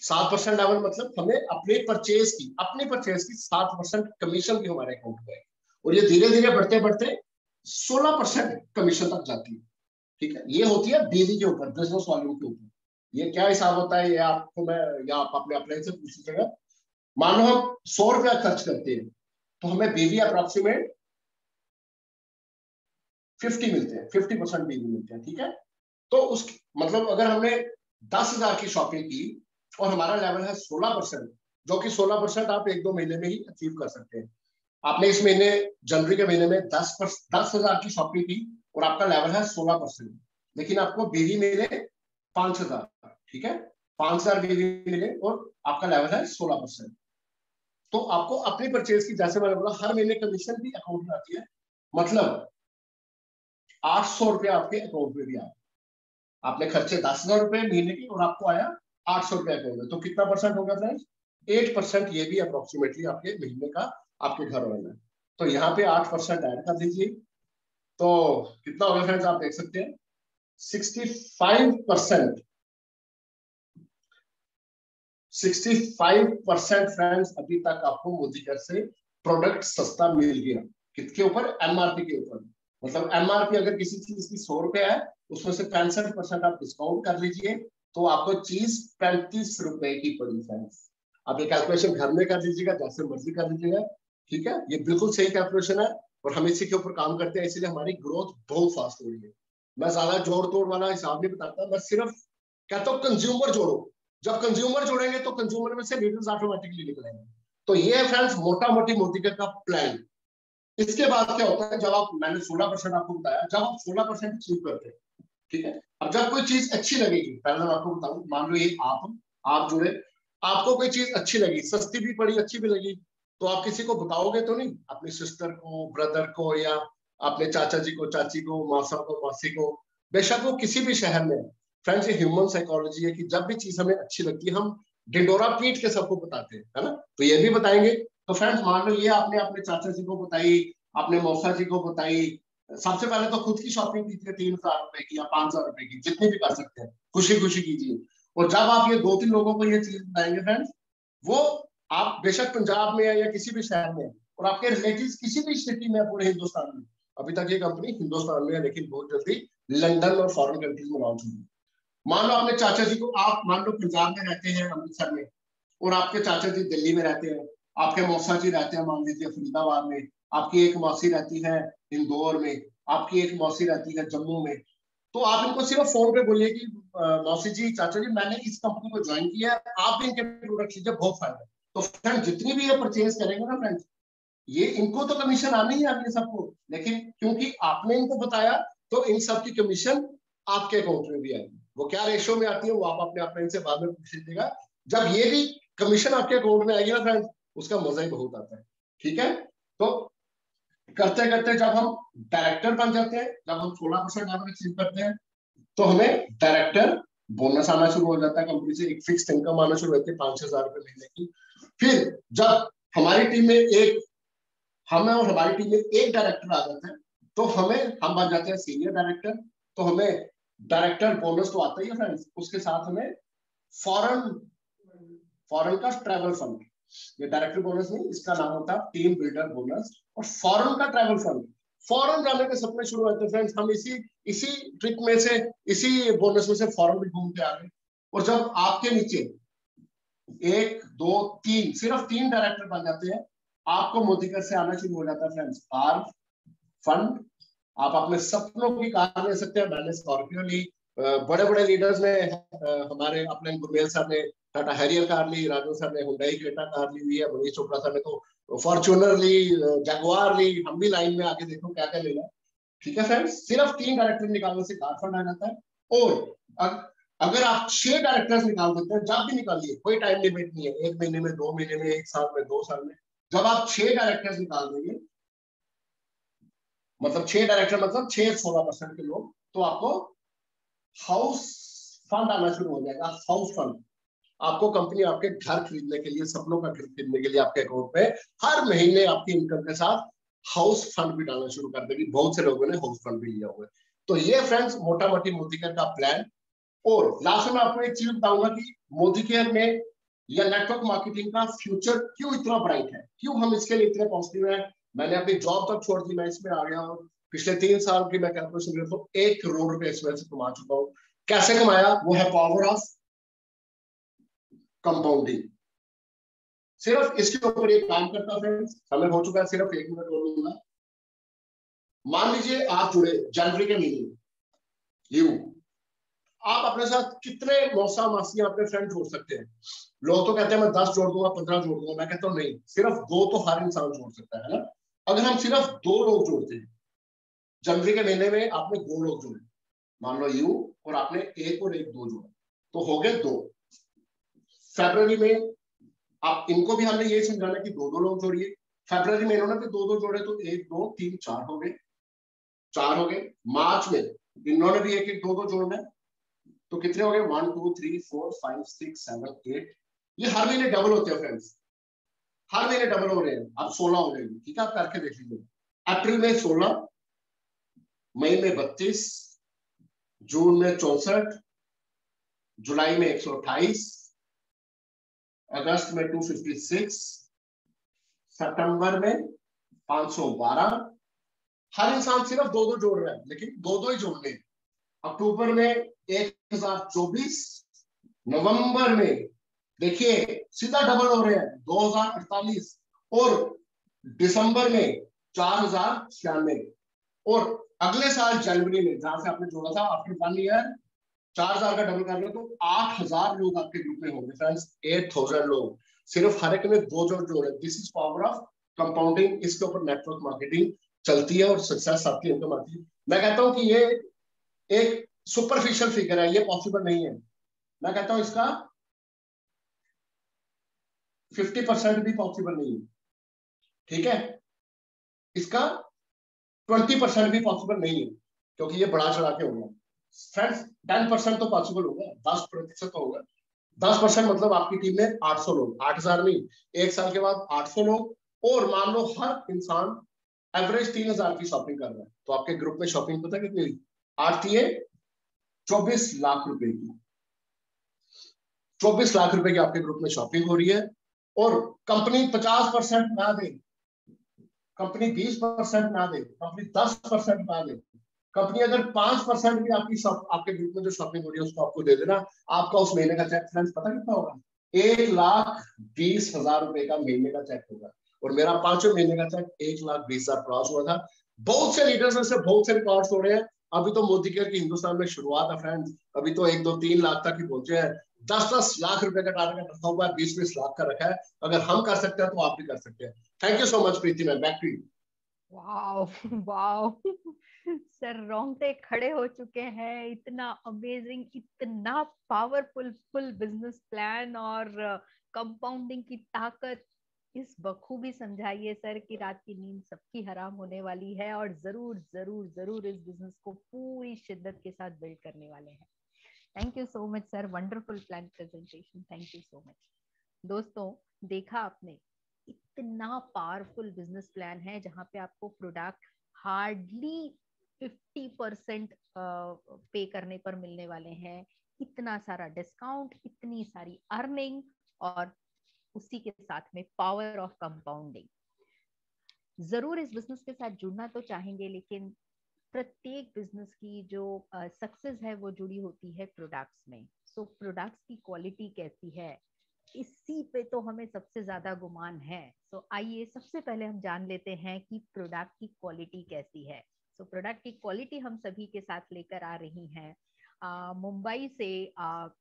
7% लेवल मतलब हमें अपनी परचेज की 7% कमीशन भी हमारे अकाउंट में है। और ये धीरे धीरे बढ़ते बढ़ते 16% कमीशन तक जाती है। ठीक है, ये होती है डेली के ऊपर, बिजनेस वॉल्यूम के ऊपर। ये क्या हिसाब होता है, ये आपको मैं, या आप अपने अपने से पूछ लीजिएगा। मान लो हम 100 रुपया खर्च करते हैं, तो हमें बीवी अप्रोक्सीमेट 50 मिलते हैं, 50% बीवी मिलते हैं। ठीक है, तो उस मतलब अगर हमने 10,000 की शॉपिंग की और हमारा लेवल है 16%, जो कि 16% आप 1-2 महीने में ही अचीव कर सकते हैं। आपने इस महीने जनवरी के महीने में 10,000 की शॉपिंग की और आपका लेवल है 16%, लेकिन आपको बीवी मिले 5,000। ठीक है, 5,000 बीवी मिले और आपका लेवल है 16%। तो आपको अपनी परचेज की, जैसे मैंने बोला, हर महीने कमीशन भी अकाउंट में आती है। मतलब 800 रुपया आपके अकाउंट में भी आया। आपने खर्चे 10,000 रुपए महीने की और आपको आया 800 रुपया अकाउंट में, तो कितना परसेंट होगा फ्रेंड्स? 8%। ये भी अप्रोक्सीमेटली आपके महीने का आपके घर वाला है। तो यहाँ पे 8% ऐड कर दीजिए, तो कितना होगा फ्रेंड्स? आप देख सकते हैं 65%। 65% फ्रेंड्स अभी तक आपको मोदीकर से प्रोडक्ट सस्ता मिल गया। किसके ऊपर? एमआरपी के ऊपर। मतलब एमआरपी अगर किसी चीज की 100 रुपए है, उसमें से 65% आप डिस्काउंट कर लीजिए, तो आपको चीज 35 रुपए की पड़ी फ्रेंड्स। अब ये कैलकुलेशन घर में कर लीजिएगा, जैसे मर्जी कर लीजिएगा। ठीक है, ये बिल्कुल सही कैलकुलेशन है और हम इसी के ऊपर काम करते हैं, इसलिए हमारी ग्रोथ बहुत फास्ट हो रही है। मैं ज्यादा जोड़ तोड़ वाला हिसाब नहीं बताता, मैं सिर्फ कहता हूँ कंज्यूमर जोड़ो। जब कंज्यूमर जोड़ेंगे तो कंज्यूमर में से लीडर्स ऑटोमेटिकली निकलेंगे। तो ये है फ्रेंड्स मोटा मोटी मोतीकर का प्लान। इसके बाद क्या होता है, जब आप, मैंने 16% आपको बताया, जब आप 16% अचीव करते हैं, ठीक है, अब जब कोई चीज अच्छी लगेगी, पहले मैं आपको बताऊं, मान लो ये आप जुड़े, आपको कोई चीज अच्छी लगी, सस्ती भी पड़ी, अच्छी भी लगी, तो आप किसी को बताओगे तो नहीं, अपनी सिस्टर को, ब्रदर को, या अपने चाचा जी को, चाची को, मासा को, मासी को, बेशक वो किसी भी शहर में। फ्रेंड्स, ये ह्यूमन साइकोलॉजी है कि जब भी चीज हमें अच्छी लगती है हम ढिंडोरा पीट के सबको बताते हैं, है ना। तो ये भी बताएंगे। तो फ्रेंड्स मान लो ये आपने अपने चाचा जी को बताई, अपने मौसा जी को बताई, सबसे पहले तो खुद की शॉपिंग कीजिए 3,000 रुपए की या 5,000 रुपए की, जितनी भी कर सकते हैं, खुशी खुशी कीजिए। और जब आप ये 2-3 लोगों को ये चीज बताएंगे फ्रेंड्स, वो आप बेशक पंजाब में है या किसी भी शहर में, और आपके रिलेटिव्स किसी भी सिटी में पूरे हिंदुस्तान में, अभी तक ये कंपनी हिंदुस्तान में है लेकिन बहुत जल्दी लंदन और फॉरेन कंट्रीज में लॉन्च होगी। मान लो अपने चाचा जी को, आप मान लो पंजाब में रहते हैं अमृतसर में, और आपके चाचा जी दिल्ली में रहते हैं, आपके मौसा जी रहते हैं मान लीजिए फरीदाबाद में, आपकी एक मौसी रहती है इंदौर में, आपकी एक मौसी रहती है जम्मू में। तो आप इनको सिर्फ फोन पे बोलिए कि मौसी जी, चाचा जी, मैंने इस कंपनी को ज्वाइन किया है, आप भी इनके प्रोडक्ट लीजिए, बहुत फायदा है। तो फ्रेंड जितनी भी ये परचेज करेंगे ना फ्रेंड्स, ये इनको तो कमीशन आनी ही आनी है सबको, लेकिन क्योंकि आपने इनको बताया तो इन सब की कमीशन आपके अकाउंट में भी आएगी। वो क्या रेशो में आती है वो आप अपने अपने इनसे बाद में पूछ लीजिएगा। जब ये भी कमीशन आपके अकाउंट में आएगी ना फ्रेंड्स, उसका मजा ही बहुत आता है। ठीक है, तो करते करते जब हम डायरेक्टर बन जाते हैं, जब हम 16% एवरेज अचीव करते हैं, तो हमें डायरेक्टर बोनस आना शुरू हो जाता है कंपनी से, एक फिक्स इनकम आना शुरू होती है 5,000 रुपए महीने की। फिर जब हमारी टीम में एक हमें और हमारी टीम में एक डायरेक्टर आ जाता है, तो हम बन जाते हैं सीनियर डायरेक्टर। तो हमें डायरेक्टर बोनस तो आता ही है फ्रेंड्स, उसके साथ हमें फॉरेन फॉरेन का ट्रैवल फंड, ये डायरेक्टर बोनस नहीं, इसका नाम होता है टीम बिल्डर बोनस, और फॉरेन का ट्रैवल फंड। फॉरेन जाने के सपने शुरू होते हैं फ्रेंड्स, हम इसी इसी ट्रिप में से, इसी बोनस में से फॉरेन भी घूम के आ गए। और जब आपके नीचे 1, 2, 3, सिर्फ 3 डायरेक्टर बन जाते हैं, आपको मोदीकर से आना शुरू हो जाता है फ्रेंड्स कार फंड। आप अपने सपनों की कार ले सकते हैं, मैंने स्कॉर्पियो ली, बड़े बड़े लीडर्स ने, हमारे अपने गुरमेल सर ने टाटा हैरियर कार ली, राजू सर ने हुंडई क्रेटा कार ली हुई है, मनीष चोपड़ा सर ने तो फॉर्च्यूनर ली, जगुआर ली, हम भी लाइन में आके देखो क्या क्या लेना। ठीक है फ्रेंड्स, सिर्फ 3 डायरेक्टर निकालने से कार फंड आ जाता है। और अगर आप 6 डायरेक्टर्स निकाल देते हैं, जब भी निकालिए, कोई टाइम लिमिट नहीं है, 1 महीने में, 2 महीने में, 1 साल में, 2 साल में, जब आप 6 डायरेक्टर्स निकाल देंगे, मतलब 6 डायरेक्टर मतलब 6-16% के लोग, तो आपको हाउस फंड आना शुरू हो जाएगा। हाउस फंड आपको कंपनी आपके घर खरीदने के लिए, सपनों का घर खरीदने के लिए आपके अकाउंट में हर महीने आपकी इनकम के साथ हाउस फंड भी डालना शुरू कर देगी। बहुत से लोगों ने हाउस फंड भी लिया हुआ है। तो ये फ्रेंड्स मोटा मोटी मोदीकेयर का प्लान। और लास्ट में आपको एक चीज बताऊंगा कि मोदीकेयर में या नेटवर्क मार्केटिंग का फ्यूचर क्यों इतना ब्राइट है, क्यों हम इसके लिए इतने पॉजिटिव हैं। मैंने अपनी जॉब तक छोड़ दी, मैं इसमें आ गया हूँ। पिछले 3 साल की मैं कैलकुलेशन करता हूँ, 1 करोड़ रुपए इसमें से कमा चुका हूँ। कैसे कमाया? वो है पावर ऑफ कंपाउंडिंग। सिर्फ इसके ऊपर एक काम करता फ्रेंड्स, समय हो चुका है, सिर्फ 1 मिनट और दूंगा। मान लीजिए आप जुड़े जनवरी के महीने में, यू आप अपने साथ कितने मौसा मासियां अपने फ्रेंड जोड़ सकते हैं? लोग तो कहते हैं मैं 10 जोड़ दूंगा, 15 जोड़ दूंगा, मैं कहता हूँ नहीं, सिर्फ 2 तो हर इंसान जोड़ सकता है ना। अगर हम सिर्फ 2 लोग जोड़ते हैं, जनवरी के महीने में आपने 2 लोग जोड़े, मान लो यू, और आपने 1 और 1 2 जोड़े, तो हो गए 2। फरवरी में आप इनको भी हमने ये समझाना कि 2 लोग जोड़िए। फरवरी में इन्होंने भी 2 जोड़े, तो 1 2 3 4 हो गए, 4 हो गए। मार्च में इन्होंने भी 1 1 2 जोड़ना है, तो कितने हो गए? 1 2 3 4 5 6 7 8। ये हर महीने डबल होते हैं फ्रेंड्स, हर महीने डबल हो रहे हैं, अब 16 हो गए। ठीक है, आप करके देख लीजिए। अप्रैल में 16, मई में 32, जून में 64, जुलाई में 128, अगस्त में 256, सितंबर में 512। हर इंसान सिर्फ 2 जोड़ रहा है, लेकिन 2 ही जोड़ने। अक्टूबर में 1024, नवंबर में देखिए सीधा डबल हो रहे हैं 2048, और दिसंबर में 4096, और अगले साल जनवरी में जहां से आपने जोड़ा था आफ्टर 1 ईयर 4000 का डबल कर रहे हो, तो 8000 लोग आपके ग्रुप में होंगे फ्रेंड्स, 8000 लोग, सिर्फ हर एक ने 2 जोड़े। This is power of compounding. इसके ऊपर नेटवर्क मार्केटिंग चलती है और सक्सेस आपकी इनकम आती है। मैं कहता हूं कि ये एक सुपरफिशियल फिगर है, ये पॉसिबल नहीं है। मैं कहता हूं इसका 50% भी पॉसिबल नहीं है। ठीक है, इसका 20% भी पॉसिबल नहीं है, क्योंकि ये बढ़ा चढ़ा के होगा फ्रेंड्स। 10% तो पॉसिबल होगा, 10% तो होगा। 10% मतलब आपकी टीम में 800 लोग, 8,000 नहीं, एक साल के बाद 800 लोग, और मान लो हर इंसान एवरेज 3,000 की शॉपिंग कर रहा है, तो आपके ग्रुप में शॉपिंग पता कितनी हुई? 24 लाख रुपए की। 24 लाख रुपए की आपके ग्रुप में शॉपिंग हो रही है, और कंपनी 50% ना दे, कंपनी 20% ना दे, कंपनी 10% ना दे, कंपनी अगर 5% भी आपकी शॉप, आपके ग्रुप में जो शॉपिंग हो रही है उसको आपको दे देना, आपका उस महीने का चेक फ्रेंड्स पता कितना होगा? 1,20,000 रुपए का महीने का चेक होगा। और मेरा 5वें महीने का चेक 1,20,000 क्रॉस हुआ था। बहुत से लीडर्स में से बहुत से रिकॉर्ड हो रहे हैं। अभी तो मोदी केयर की हिंदुस्तान में शुरुआत है फ्रेंड्स, अभी तो 1, 2, 3 लाख तक ही पहुंचे हैं। 10-10 लाख रुपए का टारगेट रखा हुआ है, 20-20 लाख का रखा है। अगर हम कर सकते हैं तो आप भी कर सकते हैं। Thank you so much Preeti ma'am, back to you. Wow wow sir रोंगटे खड़े हो चुके हैं। इतना अमेजिंग, इतना पावरफुल फुल बिजनेस प्लान और कंपाउंडिंग की ताकत इस बखूबी समझाइए सर कि रात की नींद सबकी हराम होने वाली है, और जरूर जरूर जरूर इस बिजनेस को पूरी शिद्दत के साथ बिल्ड करने वाले हैं। Thank you so much sir, wonderful plan presentation, thank you so much. दोस्तों देखा आपने, इतना पावरफुल बिजनेस प्लान है जहां पे आपको प्रोडक्ट हार्डली 50% पे करने पर मिलने वाले हैं, इतना सारा डिस्काउंट, इतनी सारी अर्निंग, और उसी के साथ में पावर ऑफ कंपाउंडिंग। जरूर इस बिजनेस के साथ जुड़ना तो चाहेंगे, लेकिन प्रत्येक बिजनेस की जो सक्सेस है वो जुड़ी होती है प्रोडक्ट्स में। सो प्रोडक्ट्स की क्वालिटी कैसी है, इसी पे तो हमें सबसे ज्यादा गुमान है। सो आइए सबसे पहले हम जान लेते हैं कि प्रोडक्ट की क्वालिटी कैसी है। सो प्रोडक्ट की क्वालिटी हम सभी के साथ लेकर आ रही हैं मुंबई से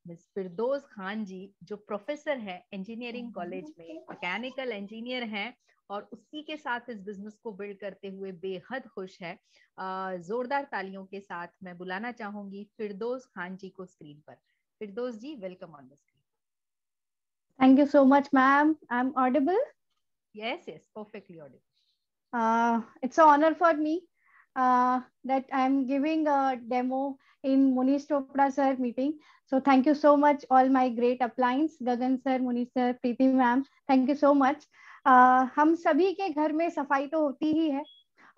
मिस फिरदौस खान जी, जो प्रोफेसर है इंजीनियरिंग कॉलेज में, मैकेनिकल इंजीनियर हैं, और उसी के साथ इस बिजनेस को बिल्ड करते हुए बेहद खुश है। जोरदार तालियों के साथ मैं बुलाना चाहूंगी फिरदौस खान जी को स्क्रीन पर। Firdaus ji, welcome on the screen. Thank you so much, ma'am. I'm audible. Yes, yes, perfectly audible. It's an honor for me that I'm giving a demo in Munish Chopra sir meeting. So thank you so much, all my great uplines, Gagan sir, Munish sir, Preeti ma'am. Thank you so much. हम सभी के घर में सफाई तो होती ही है,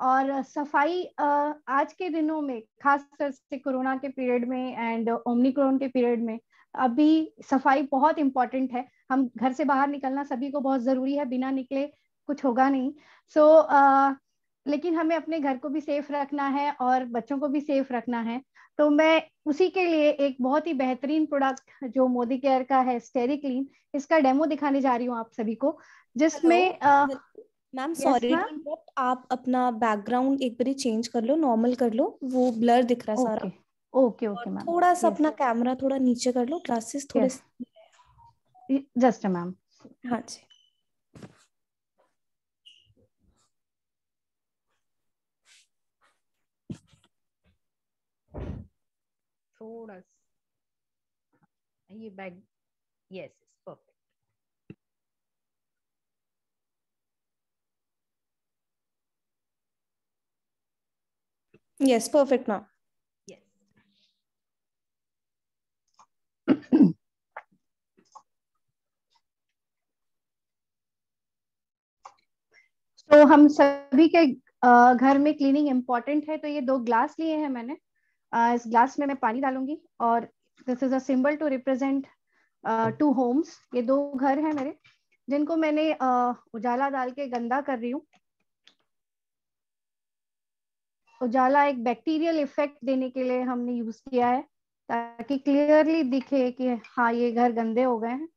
और सफाई आज के दिनों में, खास कर से कोरोना के पीरियड में एंड ओमिक्रॉन के पीरियड में, अभी सफाई बहुत इंपॉर्टेंट है। हम घर से बाहर निकलना सभी को बहुत जरूरी है, बिना निकले कुछ होगा नहीं। लेकिन हमें अपने घर को भी सेफ रखना है और बच्चों को भी सेफ रखना है। तो मैं उसी के लिए एक बहुत ही बेहतरीन प्रोडक्ट जो मोदी केयर का है, स्टेरिक्लीन, इसका डेमो दिखाने जा रही हूँ आप सभी को, जिसमें मैम सॉरी, आप अपना बैकग्राउंड एक बार चेंज कर लो, नॉर्मल कर लो, वो ब्लर दिख रहा है सारा। ओके ओके मैम, थोड़ा सा अपना कैमरा थोड़ा नीचे कर लो, ग्लासेस थोड़े जस्ट मैम। हाँ जी, थोड़ा ये back, yes perfect. Yes perfect ma'am. तो हम सभी के घर में क्लीनिंग इम्पोर्टेंट है, तो ये 2 ग्लास लिए हैं मैंने। इस ग्लास में मैं पानी डालूंगी, और this is a symbol to represent 2 homes. ये 2 घर हैं मेरे, जिनको मैंने उजाला डाल के गंदा कर रही हूँ। उजाला एक बैक्टीरियल इफेक्ट देने के लिए हमने यूज किया है, ताकि क्लियरली दिखे कि हाँ ये घर गंदे हो गए हैं।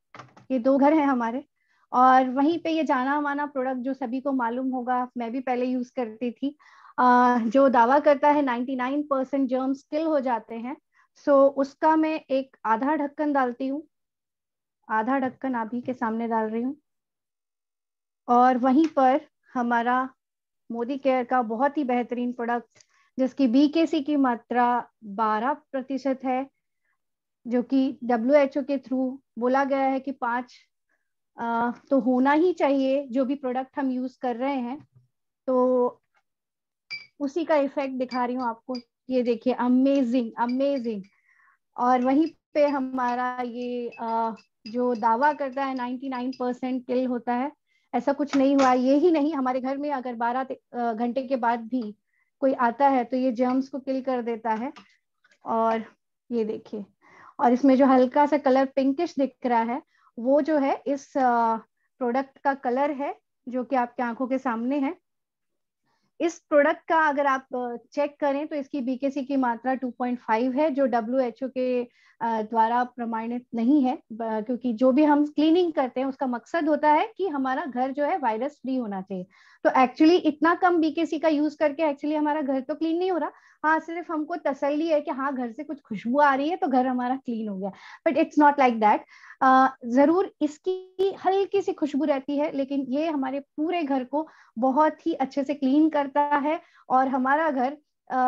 ये 2 घर हैं हमारे, और वहीं पे ये जाना माना प्रोडक्ट जो सभी को मालूम होगा, मैं भी पहले यूज करती थी, जो दावा करता है 99% जर्म्स किल हो जाते हैं। सो उसका मैं एक आधा ढक्कन डालती हूँ, आधा ढक्कन आप ही के सामने डाल रही हूँ। और वहीं पर हमारा मोदी केयर का बहुत ही बेहतरीन प्रोडक्ट, जिसकी BKC की मात्रा 12% है, जो कि WHO के थ्रू बोला गया है कि 5 तो होना ही चाहिए। जो भी प्रोडक्ट हम यूज कर रहे हैं तो उसी का इफेक्ट दिखा रही हूँ आपको। ये देखिए, अमेजिंग अमेजिंग। और वहीं पे हमारा ये जो दावा करता है 99% किल होता है, ऐसा कुछ नहीं हुआ। ये ही नहीं, हमारे घर में अगर 12 घंटे के बाद भी कोई आता है तो ये जर्म्स को किल कर देता है। और ये देखिए, और इसमें जो हल्का सा कलर पिंकिश दिख रहा है वो जो है इस प्रोडक्ट का कलर है, जो कि आपके आंखों के सामने है। इस प्रोडक्ट का अगर आप चेक करें तो इसकी बीकेसी की मात्रा 2.5 है, जो WHO के द्वारा प्रमाणित नहीं है, क्योंकि जो भी हम क्लीनिंग करते हैं उसका मकसद होता है कि हमारा घर जो है वायरस फ्री होना चाहिए। तो एक्चुअली इतना कम बीकेसी का यूज करके एक्चुअली हमारा घर तो क्लीन नहीं हो रहा। हाँ, सिर्फ हमको तसल्ली है कि हाँ घर से कुछ खुशबू आ रही है तो घर हमारा क्लीन हो गया, but it's not like that. जरूर इसकी हल्की सी खुशबू रहती है, लेकिन ये हमारे पूरे घर को बहुत ही अच्छे से क्लीन करता है और हमारा घर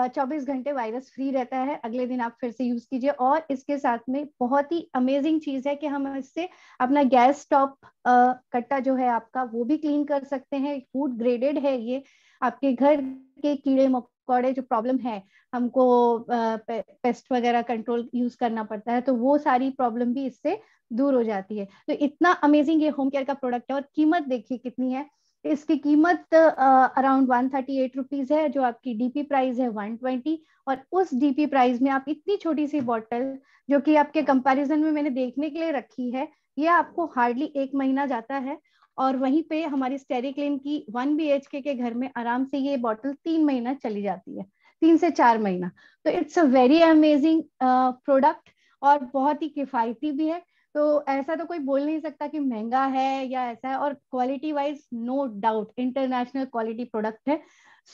24 घंटे वायरस फ्री रहता है। अगले दिन आप फिर से यूज कीजिए। और इसके साथ में बहुत ही अमेजिंग चीज है कि हम इससे अपना गैस स्टॉप कट्टा जो है आपका वो भी क्लीन कर सकते हैं। फूड ग्रेडेड है ये। आपके घर के कीड़े मकोड़े जो प्रॉब्लम है, हमको पेस्ट वगैरह कंट्रोल यूज करना पड़ता है, तो वो सारी प्रॉब्लम भी इससे दूर हो जाती है। तो इतना अमेजिंग ये होम केयर का प्रोडक्ट है। और कीमत देखिए कितनी है। इसकी कीमत अराउंड 138 रुपीज है, जो आपकी डीपी प्राइस है 120। और उस डीपी प्राइस में आप इतनी छोटी सी बॉटल, जो कि आपके कंपैरिजन में मैंने देखने के लिए रखी है, ये आपको हार्डली 1 महीना जाता है। और वहीं पे हमारी स्टेरिक्लीन की 1 BHK के घर में आराम से ये बॉटल 3 महीना चली जाती है, 3 से 4 महीना। तो it's a very amazing product और बहुत ही किफायती भी है। तो ऐसा तो कोई बोल नहीं सकता कि महंगा है या ऐसा है। और quality wise no doubt international quality product है।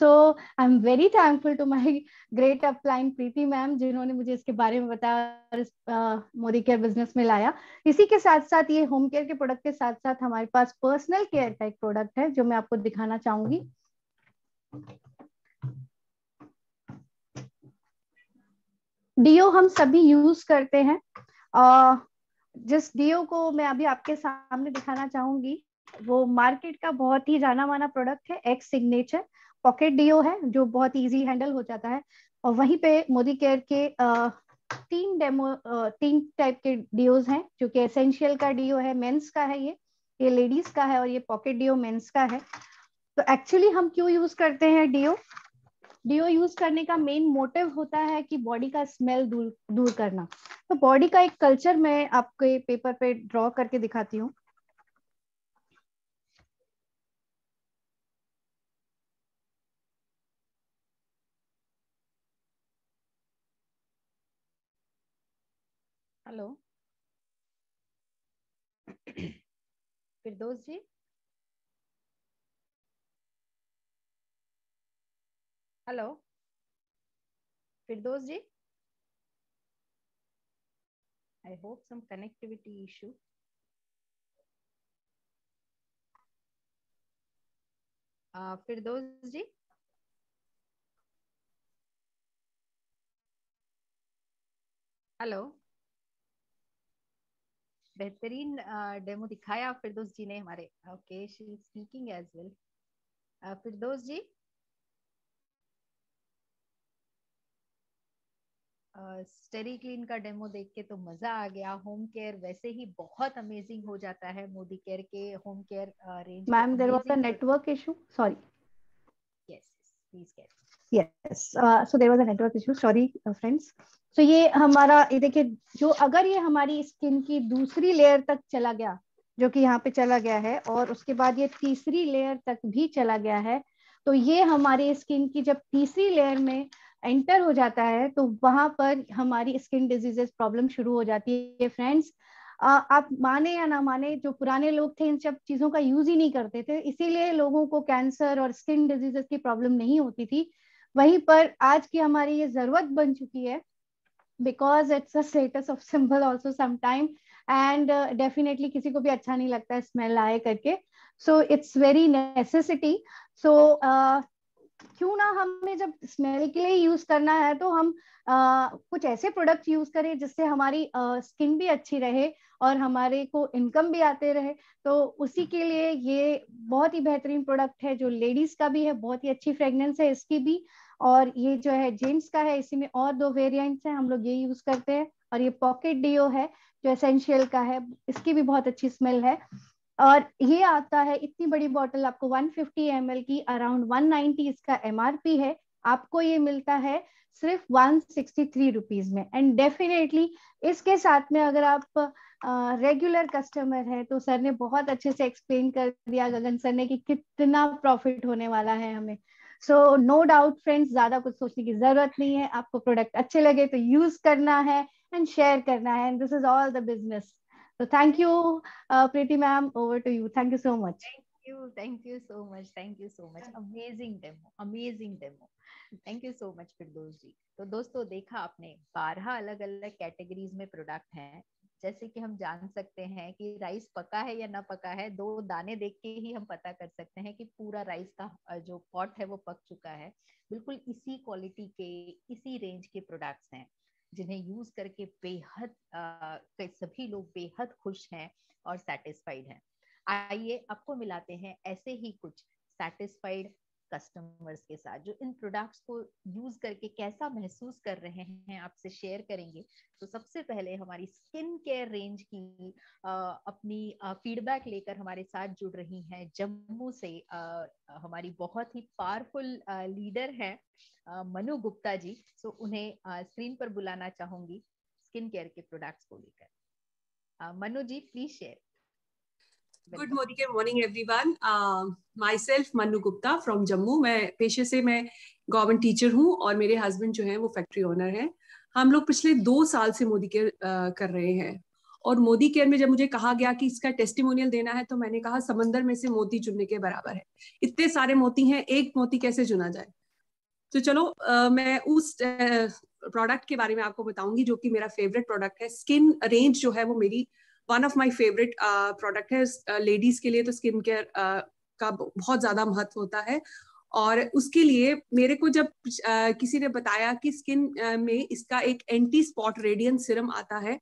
So I am very thankful to my great upline Preeti ma'am, जिन्होंने मुझे इसके बारे में बताया और इस मोदी केयर बिजनेस में लाया। इसी के साथ साथ ये होम केयर के प्रोडक्ट के साथ साथ हमारे पास पर्सनल केयर का एक प्रोडक्ट है, जो मैं आपको दिखाना चाहूंगी। डीओ हम सभी यूज करते हैं। जिस डीओ को मैं अभी आपके सामने दिखाना चाहूंगी वो मार्केट का बहुत ही जाना माना प्रोडक्ट है, एक्स सिग्नेचर पॉकेट डीओ है, जो बहुत इजी हैंडल हो जाता है। और वहीं पे मोदी केयर के 3 टाइप के डीओज हैं, जो कि एसेंशियल का डीओ है, मेंस का है, ये लेडीज का है, और ये पॉकेट डीओ मेंस का है। तो एक्चुअली हम क्यों यूज करते हैं डीओ? डीओ यूज करने का मेन मोटिव होता है कि बॉडी का स्मेल दूर करना। तो बॉडी का एक कल्चर मैं आपके पेपर पे ड्रॉ करके दिखाती हूँ। Hello Firdaus ji, hello Firdaus ji, I hope some connectivity issue. Firdaus ji, hello. बेहतरीन डेमो दिखाया फिरदौस जी ने हमारे। Okay, she is speaking as well. Firdaus ji, Stericlean का डेमो देख के तो मजा आ गया। होम केयर वैसे ही बहुत अमेजिंग हो जाता है। मोदी केयर के home care range ma'am, there was a network issue, sorry. Yes please carry. Yes, so there was a network issue. Sorry, friends. So ये हमारा, ये देखिए, जो अगर ये हमारी स्किन की दूसरी लेयर तक चला गया, जो कि यहाँ पे चला गया है, और उसके बाद ये तीसरी लेयर तक भी चला गया है, तो ये हमारी स्किन की जब तीसरी लेयर में एंटर हो जाता है तो वहां पर हमारी स्किन डिजीजेस प्रॉब्लम शुरू हो जाती है। फ्रेंड्स, आप माने या ना माने, जो पुराने लोग थे इन सब चीजों का यूज ही नहीं करते थे, इसीलिए लोगों को कैंसर और स्किन डिजीजेस की प्रॉब्लम नहीं होती थी। वहीं पर आज की हमारी ये जरूरत बन चुकी है, because it's a status of symbol also sometime. And definitely किसी को भी अच्छा नहीं लगता है स्मेल आए करके। So it's very necessity. So क्यों ना हमें जब स्मेल के लिए यूज करना है तो हम कुछ ऐसे प्रोडक्ट यूज करें जिससे हमारी स्किन भी अच्छी रहे और हमारे को इनकम भी आते रहे। तो उसी के लिए ये बहुत ही बेहतरीन प्रोडक्ट है, जो लेडीज का भी है, बहुत ही अच्छी फ्रेग्रेंस है इसकी भी। और ये जो है जेंट्स का है, इसी में और 2 वेरिएंट्स हैं, हम लोग ये यूज करते हैं। और ये पॉकेट डियो है जो एसेंशियल का है, इसकी भी बहुत अच्छी स्मेल है। और ये आता है इतनी बड़ी बॉटल, आपको 150 ml की, अराउंड 190 इसका MRP है। आपको ये मिलता है सिर्फ 163 रुपीज में। एंड डेफिनेटली इसके साथ में अगर आप रेगुलर कस्टमर है तो सर ने बहुत अच्छे से एक्सप्लेन कर दिया, गगन सर ने, कि कितना प्रॉफिट होने वाला है हमें। सो नो डाउट फ्रेंड्स, ज्यादा कुछ सोचने की जरूरत नहीं है। आपको प्रोडक्ट अच्छे लगे तो यूज करना है एंड शेयर करना है, and this is all the business. So thank you, Preeti ma'am. Over to you. Thank you so much. Thank you so much. Thank you so much. Amazing demo. Amazing demo. Thank you so much, फिरदौस जी। तो दोस्तों देखा आपने 12 अलग अलग categories में product हैं। जैसे कि हम जान सकते हैं कि राइस पका है या ना पका है, 2 दाने देख के ही हम पता कर सकते हैं कि पूरा राइस का जो पॉट है वो पक चुका है। बिल्कुल इसी क्वालिटी के, इसी रेंज के प्रोडक्ट्स हैं जिन्हें यूज करके बेहद सभी लोग बेहद खुश हैं और सेटिस्फाइड हैं। आइए आपको मिलाते हैं ऐसे ही कुछ सेटिस्फाइड कस्टमर्स के साथ जो इन प्रोडक्ट्स को यूज करके कैसा महसूस कर रहे हैं, आपसे शेयर करेंगे। तो सबसे पहले हमारी स्किन केयर रेंज की अपनी फीडबैक लेकर हमारे साथ जुड़ रही हैं जम्मू से हमारी बहुत ही पावरफुल लीडर है मनु गुप्ता जी। सो उन्हें स्क्रीन पर बुलाना चाहूंगी स्किन केयर के प्रोडक्ट्स को लेकर। Manu ji please share. Good morning everyone. Myself Manu Gupta from Jammu. मैं पेशे से मैं गवर्नमेंट टीचर हूँ और मेरे हस्बैंड जो हैं वो फैक्ट्री ओनर हैं। हम लोग पिछले 2 साल से मोदी केयर कर रहे हैं। और मोदी केयर में जब मुझे कहा गया कि इसका टेस्टिमोनियल देना है तो मैंने कहा समंदर में से मोती चुनने के बराबर है। इतने सारे मोती हैं, एक मोती कैसे चुना जाए। तो चलो मैं उस प्रोडक्ट के बारे में आपको बताऊंगी जो कि मेरा फेवरेट प्रोडक्ट है। स्किन रेंज जो है वो मेरी one of my favourite product है। लेडीज के लिए तो स्किन केयर का बहुत ज्यादा महत्व होता है। और उसके लिए मेरे को जब किसी ने बताया कि स्किन में इसका एक एंटी स्पॉट रेडियंट सीरम आता है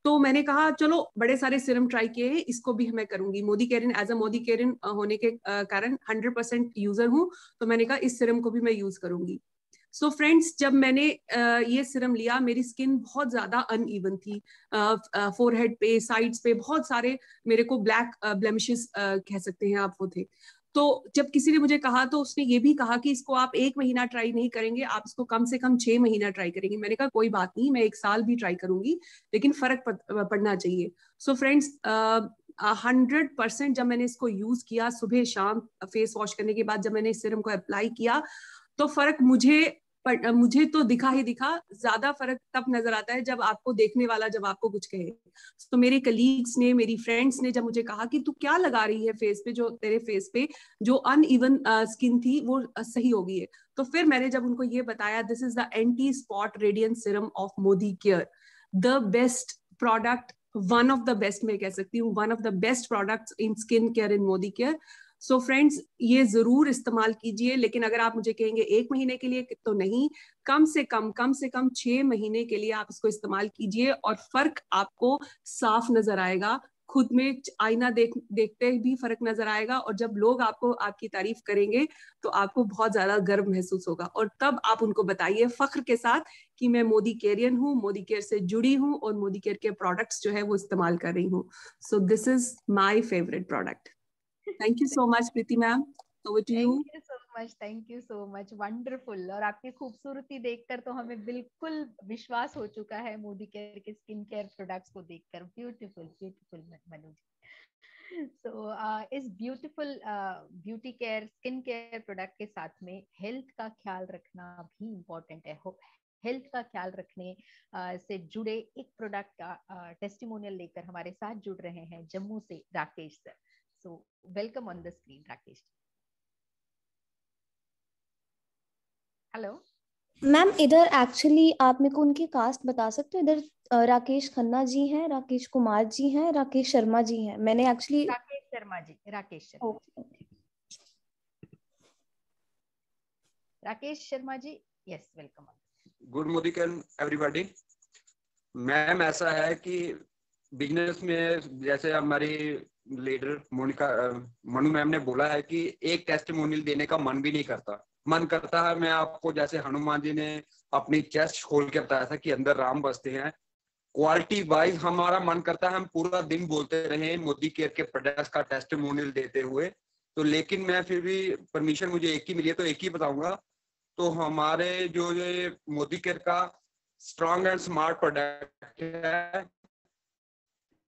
तो मैंने कहा चलो बड़े सारे सीरम ट्राई किए हैं, इसको भी मैं करूंगी। मोदी केयरिन एज अ मोदी केयरिन होने के कारण 100% यूजर हूं, तो मैंने कहा इस सीरम को भी मैं यूज करूंगी। सो फ्रेंड्स, जब मैंने ये सीरम लिया मेरी स्किन बहुत ज्यादा अनइवन थी। फोरहेड पे, साइड्स पे बहुत सारे मेरे को ब्लैक ब्लेमिशेस कह सकते हैं आप वो थे। तो जब किसी ने मुझे कहा तो उसने ये भी कहा कि इसको आप 1 महीना ट्राई नहीं करेंगे, आप इसको कम से कम 6 महीना ट्राई करेंगे। मैंने कहा कोई बात नहीं, मैं 1 साल भी ट्राई करूंगी, लेकिन फर्क पड़ना चाहिए। सो फ्रेंड्स 100% जब मैंने इसको यूज किया, सुबह शाम फेस वॉश करने के बाद जब मैंने इस सीरम को अप्लाई किया तो फर्क मुझे तो दिखा ही दिखा। ज्यादा फर्क तब नजर आता है जब आपको देखने वाला जब आपको कुछ कहे। तो मेरे कलीग्स ने, मेरी फ्रेंड्स ने जब मुझे कहा कि तू क्या लगा रही है फेस पे, जो तेरे फेस पे जो अनइवन स्किन थी वो सही हो गई है। तो फिर मैंने जब उनको ये बताया, this is the anti spot radiant serum of Modi care, the best product, one of the best मैं कह सकती हूँ, one of the best products in skin care in Modi care. So friends ये जरूर इस्तेमाल कीजिए, लेकिन अगर आप मुझे कहेंगे 1 महीने के लिए तो नहीं, कम से कम 6 महीने के लिए आप इसको इस्तेमाल कीजिए और फर्क आपको साफ नजर आएगा। खुद में आईना देखते भी फर्क नजर आएगा, और जब लोग आपको आपकी तारीफ करेंगे तो आपको बहुत ज्यादा गर्व महसूस होगा, और तब आप उनको बताइए फख्र के साथ कि मैं मोदी केयरियन हूँ, मोदी केयर से जुड़ी हूँ और मोदी केयर के प्रोडक्ट्स जो है वो इस्तेमाल कर रही हूँ। So this is my favourite product. Thank you so much, Preeti ma'am. Over to you. Thank you so much. Thank you so much. Wonderful. और आपकी खूबसूरती देखकर तो हमें बिल्कुल विश्वास हो चुका है मोदी केयर के स्किन केयर प्रोडक्ट्स को देखकर। ब्यूटीफुल ब्यूटीफुल मनु जी। सो इस beautiful beauty care skin care product के साथ में हेल्थ का ख्याल रखना भी इम्पोर्टेंट है। हेल्थ का ख्याल रखने से जुड़े एक प्रोडक्ट का टेस्टिमोनियल लेकर हमारे साथ जुड़ रहे हैं जम्मू से Rakesh sir. So welcome on the screen, Rakesh. Hello. Ma'am इधर एक्चुअली आप मेरे को उनकी कास्ट बता सकते हो? इधर राकेश खन्ना जी हैं, राकेश कुमार जी हैं, राकेश शर्मा जी हैं। मैंने actually Rakesh Sharma ji, Rakesh Sharma. Okay. Rakesh Sharma ji, yes welcome. Good morning everybody. Ma'am ऐसा है कि बिजनेस में जैसे हमारी लीडर मनु मैम ने बोला है कि एक टेस्टिमोनियल देने का मन भी नहीं करता। मन करता है, मैं आपको जैसे हनुमान जी ने अपनी चेस्ट खोल के बताया था कि अंदर राम बसते हैं, क्वालिटी वाइज हमारा मन करता है हम पूरा दिन बोलते रहे मोदी केयर के प्रोडक्ट्स का टेस्टिमोनियल देते हुए। तो लेकिन मैं फिर भी परमिशन मुझे एक ही मिली है तो एक ही बताऊंगा। तो हमारे जो ये मोदी केयर का स्ट्रॉन्ग एंड स्मार्ट प्रोडक्ट है,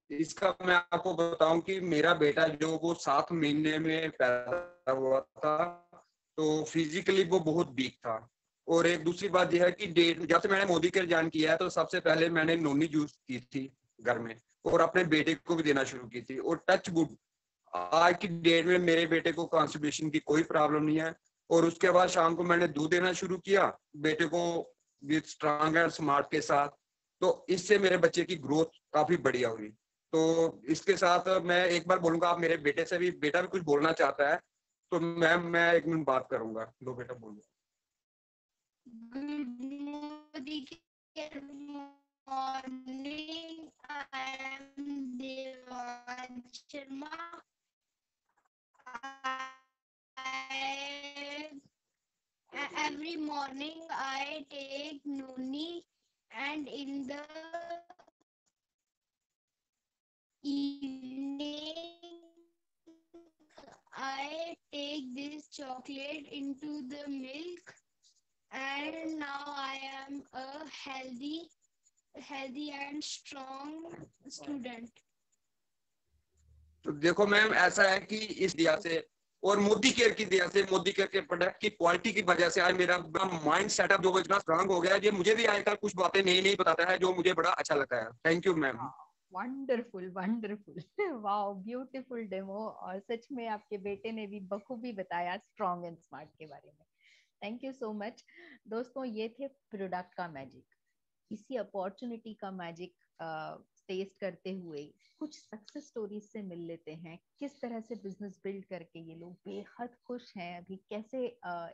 इसका मैं आपको बताऊं कि मेरा बेटा जो वो 7 महीने में पैदा हुआ था तो फिजिकली वो बहुत वीक था। और एक दूसरी बात यह है कि जब से मैंने मोदी केयर ज्वाइन किया है तो सबसे पहले मैंने नोनी यूज की थी घर में और अपने बेटे को भी देना शुरू की थी। और टच वुड आज की डेट में मेरे बेटे को कॉन्स्टिपेशन की कोई प्रॉब्लम नहीं है। और उसके बाद शाम को मैंने दूध देना शुरू किया बेटे को विद स्ट्रॉन्ग एंड स्मार्ट के साथ। तो इससे मेरे बच्चे की ग्रोथ काफी बढ़िया हुई। तो इसके साथ मैं एक बार बोलूंगा, आप मेरे बेटे से भी, बेटा भी कुछ बोलना चाहता है तो मैं 1 मिनट बात करूंगा। लो बेटा बोलो। Good morning, I am Devansh Sharma. Every morning I take Noni and in the evening I take this chocolate into the milk, and now I am a healthy and strong student. तो देखो ma'am, ऐसा है कि इस दिया से और Modi care की दिया से, मोदी केयर के प्रोडक्ट की क्वालिटी की वजह से आज मेरा माइंड सेटअप जो इतना स्ट्रांग हो गया है, ये मुझे भी आजकल कुछ बातें नई बताता है जो मुझे बड़ा अच्छा लगता है। Thank you ma'am. Wonderful wonderful, wow, beautiful demo. और सच में आपके बेटे ने भी बखूबी बताया स्ट्रॉन्ग एंड स्मार्ट के बारे में। Thank you so much. दोस्तों, ये थे प्रोडक्ट का मैजिक। इसी अपॉर्चुनिटी का मैजिक टेस्ट करते हुए कुछ सक्सेस स्टोरीज से मिल लेते हैं, किस तरह से बिजनेस बिल्ड करके ये लोग बेहद खुश हैं, अभी कैसे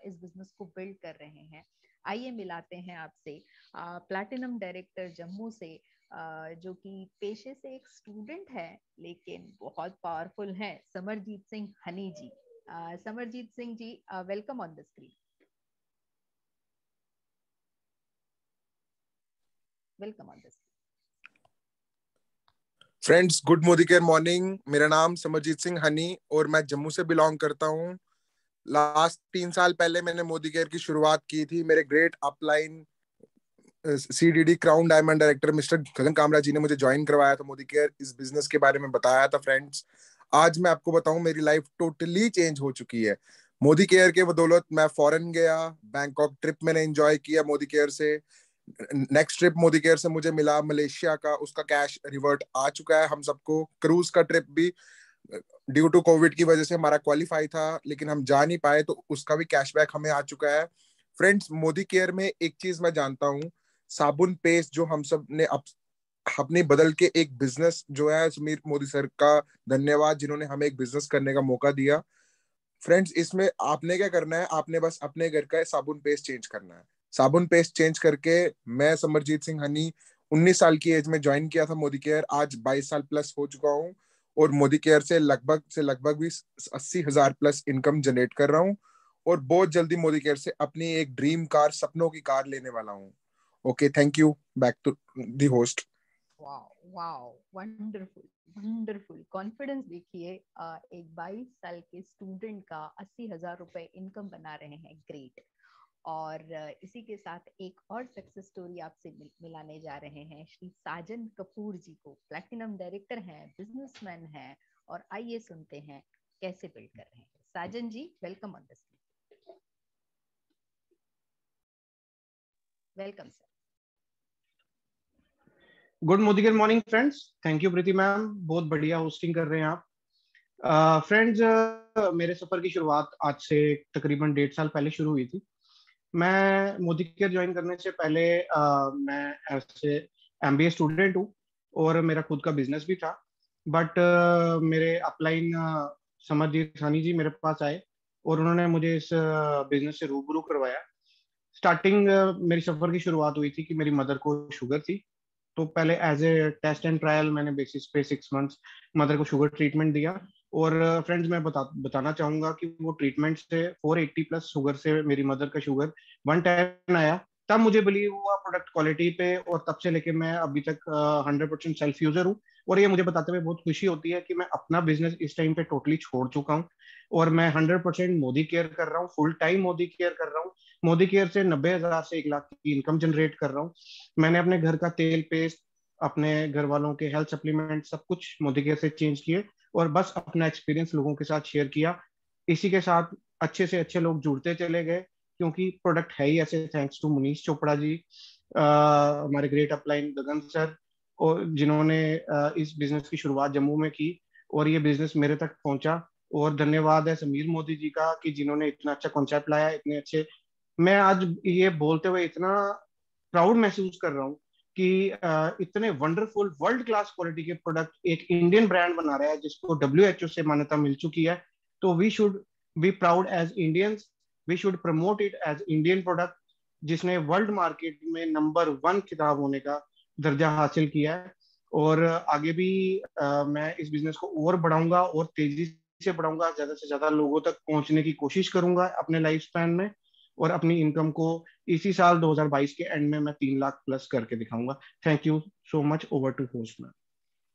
इस बिजनेस को बिल्ड कर रहे हैं। आइए मिलाते हैं आपसे प्लैटिनम डायरेक्टर जम्मू से, जो कि पेशे से एक स्टूडेंट है लेकिन बहुत पावरफुल है, Samarjeet Singh Honey ji. Samarjeet Singh ji, welcome on the screen. Welcome on the screen. Friends, good Modicare morning. मेरा नाम समरजीत सिंह हनी और मैं जम्मू से बिलोंग करता हूँ। लास्ट 3 साल पहले मैंने मोदी केयर की शुरुआत की थी। मेरे great upline CDD crown diamond director mister Gagan Kamra ji ने मुझे ज्वाइन करवाया था मोदी केयर, इस बिजनेस के बारे में बताया था। फ्रेंड्स, आज मैं आपको बताऊं, मेरी लाइफ टोटली चेंज हो चुकी है मोदी केयर के बदौलत। मैं फॉरेन गया, बैंकॉक ट्रिप मैंने एंजॉय किया मोदी केयर से। नेक्स्ट ट्रिप मोदी केयर से मुझे मिला मलेशिया का, उसका कैश रिवर्ट आ चुका है हम सबको। क्रूज का ट्रिप भी ड्यू टू कोविड की वजह से हमारा क्वालिफाई था लेकिन हम जा नहीं पाए, तो उसका भी कैशबैक हमें आ चुका है। फ्रेंड्स, मोदी केयर में एक चीज मैं जानता हूँ, साबुन पेस्ट जो हम सब ने अपने बदल के एक बिजनेस जो है, सुमीर मोदी सर का धन्यवाद जिन्होंने हमें एक बिजनेस करने का मौका दिया। फ्रेंड्स, इसमें आपने क्या करना है, आपने बस अपने घर का साबुन पेस्ट चेंज करना है। साबुन पेस्ट चेंज करके मैं समरजीत सिंह हनी 19 साल की एज में ज्वाइन किया था मोदी केयर। आज 22 साल प्लस हो चुका हूँ और मोदी केयर से लगभग भी 80,000 प्लस इनकम जनरेट कर रहा हूँ और बहुत जल्दी मोदी केयर से अपनी एक ड्रीम कार, सपनों की कार लेने वाला हूँ। Okay, thank you. Back to the host. Wow wow, wonderful wonderful. Confidence देखिए, एक 22 साल के स्टूडेंट का 80,000 रुपए इनकम बना रहे हैं, ग्रेट। और इसी के साथ एक और सक्सेस स्टोरी आपसे मिलाने जा रहे हैं श्री साजन कपूर जी को। प्लैटिनम डायरेक्टर हैं, बिजनेसमैन हैं, और आइए सुनते हैं कैसे बिल्ड कर रहे हैं। Sajan ji, welcome on the screen. Welcome sir. Good Modicare morning friends. Thank you Preeti ma'am, बहुत बढ़िया होस्टिंग कर रहे हैं आप। फ्रेंड्स, मेरे सफर की शुरुआत आज से तकरीबन 1.5 साल पहले शुरू हुई थी। मैं मोदी केयर ज्वाइन करने से पहले मैं ऐसे MBA स्टूडेंट हूँ और मेरा खुद का बिजनेस भी था। बट मेरे अपलाइन समरजीत हनी जी मेरे पास आए और उन्होंने मुझे इस बिजनेस से रूबरू करवाया। स्टार्टिंग मेरी सफर की शुरुआत हुई थी कि मेरी मदर को शुगर थी, तो पहले as a test and trial मैंने बेसिस पे 6 मंथ्स मदर को शुगर ट्रीटमेंट दिया। और फ्रेंड्स मैं बताना चाहूंगा कि वो ट्रीटमेंट से 480 प्लस शुगर से मेरी मदर का शुगर 110 आया। तब मुझे बिलीव हुआ प्रोडक्ट क्वालिटी पे, और तब से लेके मैं अभी तक 100% सेल्फ यूजर हूँ। और ये मुझे बताते हुए बहुत खुशी होती है कि मैं अपना बिजनेस इस टाइम पे टोटली छोड़ चुका हूँ और मैं 100% मोदी केयर कर रहा हूँ, फुल टाइम मोदी केयर कर रहा हूँ। मोदी केयर से 90,000 से 1 लाख की इनकम जनरेट कर रहा हूँ। मैंने अपने घर का तेल पेस्ट, अपने घर वालों के हेल्थ सप्लीमेंट सब कुछ मोदी केयर से चेंज किए और बस अपना एक्सपीरियंस लोगों के साथ शेयर किया। इसी के साथ अच्छे से अच्छे लोग जुड़ते चले गए, क्योंकि प्रोडक्ट है ही ऐसे। थैंक्स टू मनीष चोपड़ा जी, हमारे ग्रेट अपलाइन गगन सर, और जिन्होंने इस बिजनेस की शुरुआत जम्मू में की और ये बिजनेस मेरे तक पहुंचा। और धन्यवाद है समीर मोदी जी का कि जिन्होंने इतना अच्छा कॉन्सेप्ट लाया, इतने अच्छे। मैं आज ये बोलते हुए इतना प्राउड महसूस कर रहा हूँ कि इतने वंडरफुल वर्ल्ड क्लास क्वालिटी के प्रोडक्ट एक इंडियन ब्रांड बना रहा है जिसको WHO से मान्यता मिल चुकी है। तो we should be proud as Indians, we should promote it as Indian product जिसने वर्ल्ड मार्केट में नंबर 1 खिताब होने का दर्जा हासिल किया है। और आगे भी मैं इस बिजनेस को और बढ़ाऊंगा और तेजी से बढ़ाऊंगा, ज्यादा से ज्यादा लोगों तक पहुंचने की कोशिश करूंगा अपने लाइफ स्पैन में, और अपनी इनकम को इसी साल 2022 के एंड में मैं 3 लाख प्लस करके दिखाऊंगा। Thank you so much. Over to host ma'am.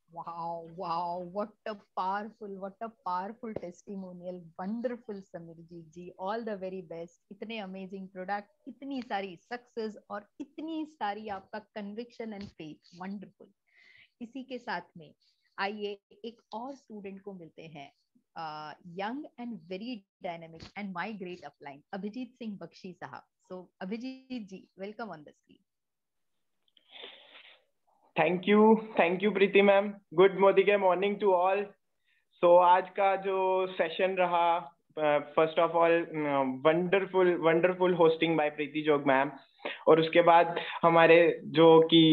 Wow, wow, what a powerful testimonial. Wonderful, Samirjit ji. All the very best. इतने amazing product, इतनी सारी success और इतनी सारी आपका conviction and faith. Wonderful. इसी के साथ में आइए एक और स्टूडेंट को मिलते हैं, young and very dynamic and my great upline, Abhijit Singh Bakshi साहब. So Abhijeet ji, welcome on the screen. Thank you Preeti ma'am. Good Modi के मॉर्निंग टू ऑल। सो आज का जो सेशन रहा, first of all wonderful hosting by Preeti Jog ma'am, और उसके बाद हमारे जो कि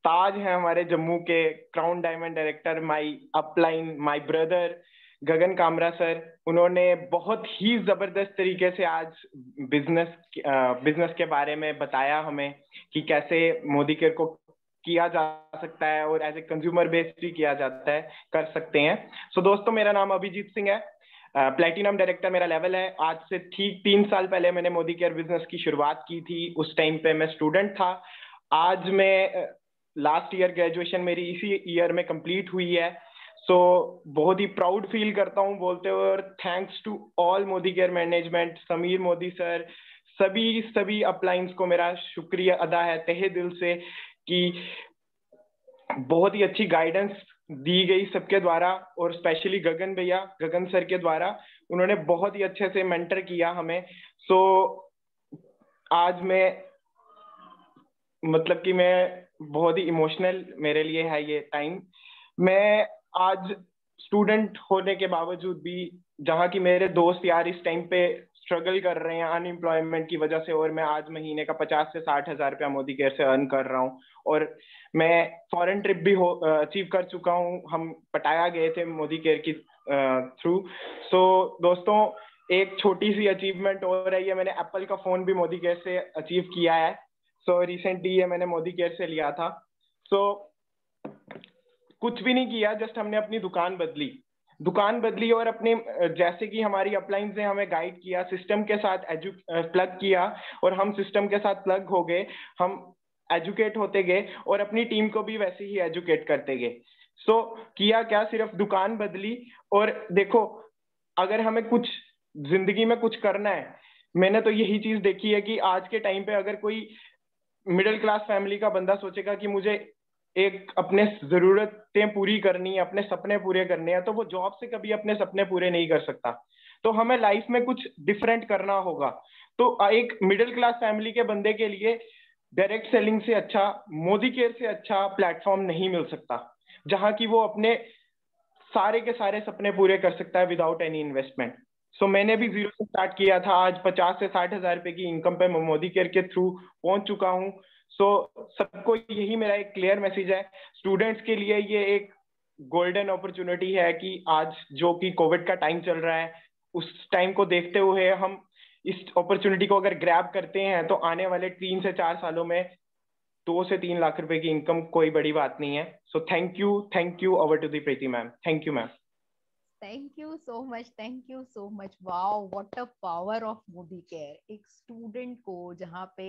ताज है हमारे जम्मू के crown diamond director, my upline, my brother Gagan Kamra sir, उन्होंने बहुत ही जबरदस्त तरीके से आज बिजनेस के बारे में बताया हमें कि कैसे मोदी केयर को किया जा सकता है और एज ए कंज्यूमर बेस्ड भी किया जाता है, कर सकते हैं। सो दोस्तों, मेरा नाम अभिजीत सिंह है, प्लेटिनम डायरेक्टर मेरा लेवल है। आज से ठीक 3 साल पहले मैंने मोदी केयर बिजनेस की शुरुआत की थी। उस टाइम पे मैं स्टूडेंट था। आज मैं लास्ट ईयर ग्रेजुएशन मेरी इसी ईयर में कंप्लीट हुई है। सो बहुत ही प्राउड फील करता हूँ बोलते हुए, और thanks to all Modi care management, Sameer Modi sir, सभी अपलाइंस को मेरा शुक्रिया अदा है तहे दिल से कि बहुत ही अच्छी गाइडेंस दी गई सबके द्वारा, और स्पेशली गगन सर के द्वारा। उन्होंने बहुत ही अच्छे से मेंटर किया हमें। सो आज मैं मतलब कि मैं बहुत ही इमोशनल मेरे लिए है ये टाइम। मैं आज स्टूडेंट होने के बावजूद भी, जहाँ की मेरे दोस्त यार इस टाइम पे स्ट्रगल कर रहे हैं अनएम्प्लॉयमेंट की वजह से, और मैं आज महीने का 50 से 60 हजार रुपया मोदी केयर से अर्न कर रहा हूँ, और मैं फॉरेन ट्रिप भी अचीव कर चुका हूँ। हम पटाया गए थे मोदी केयर की थ्रू। सो दोस्तों, एक छोटी सी अचीवमेंट हो रही है, मैंने एप्पल का फोन भी मोदी केयर से अचीव किया है। सो रिसेंटली ये मैंने मोदी केयर से लिया था। सो कुछ भी नहीं किया, जस्ट हमने अपनी दुकान बदली और अपने जैसे कि हमारी अपलाइंस ने हमें गाइड किया, सिस्टम के साथ प्लग किया, और हम सिस्टम के साथ प्लग हो गए, हम एजुकेट होते गए और अपनी टीम को भी वैसे ही एजुकेट करते गए। सो किया क्या, सिर्फ दुकान बदली। और देखो, अगर हमें कुछ जिंदगी में कुछ करना है, मैंने तो यही चीज देखी है कि आज के टाइम पे अगर कोई मिडिल क्लास फैमिली का बंदा सोचेगा कि मुझे एक अपने जरूरतें पूरी करनी है, अपने सपने पूरे करने हैं, तो वो जॉब से कभी अपने सपने पूरे नहीं कर सकता। तो हमें लाइफ में कुछ डिफरेंट करना होगा। तो एक मिडिल क्लास फैमिली के बंदे के लिए डायरेक्ट सेलिंग से अच्छा, मोदी केयर से अच्छा प्लेटफॉर्म नहीं मिल सकता, जहां की वो अपने सारे के सारे सपने पूरे कर सकता है विदाउट एनी इन्वेस्टमेंट। सो मैंने भी 0 से स्टार्ट किया था, आज 50 से 60 हजार रुपए की इनकम पे मोदी केयर के थ्रू पहुंच चुका हूँ। सो सबको यही मेरा एक क्लियर मैसेज है, स्टूडेंट्स के लिए ये एक गोल्डन अपॉर्चुनिटी है कि आज जो कि कोविड का टाइम चल रहा है, उस टाइम को देखते हुए हम इस अपॉर्चुनिटी को अगर ग्रैब करते हैं तो आने वाले 3 से 4 सालों में 2 से 3 लाख रुपए की इनकम कोई बड़ी बात नहीं है. So thank you over to the Preeti ma'am. Thank you ma'am. Thank you so much, thank you so much. Wow, what a power of Modi care. एक स्टूडेंट को जहाँ पे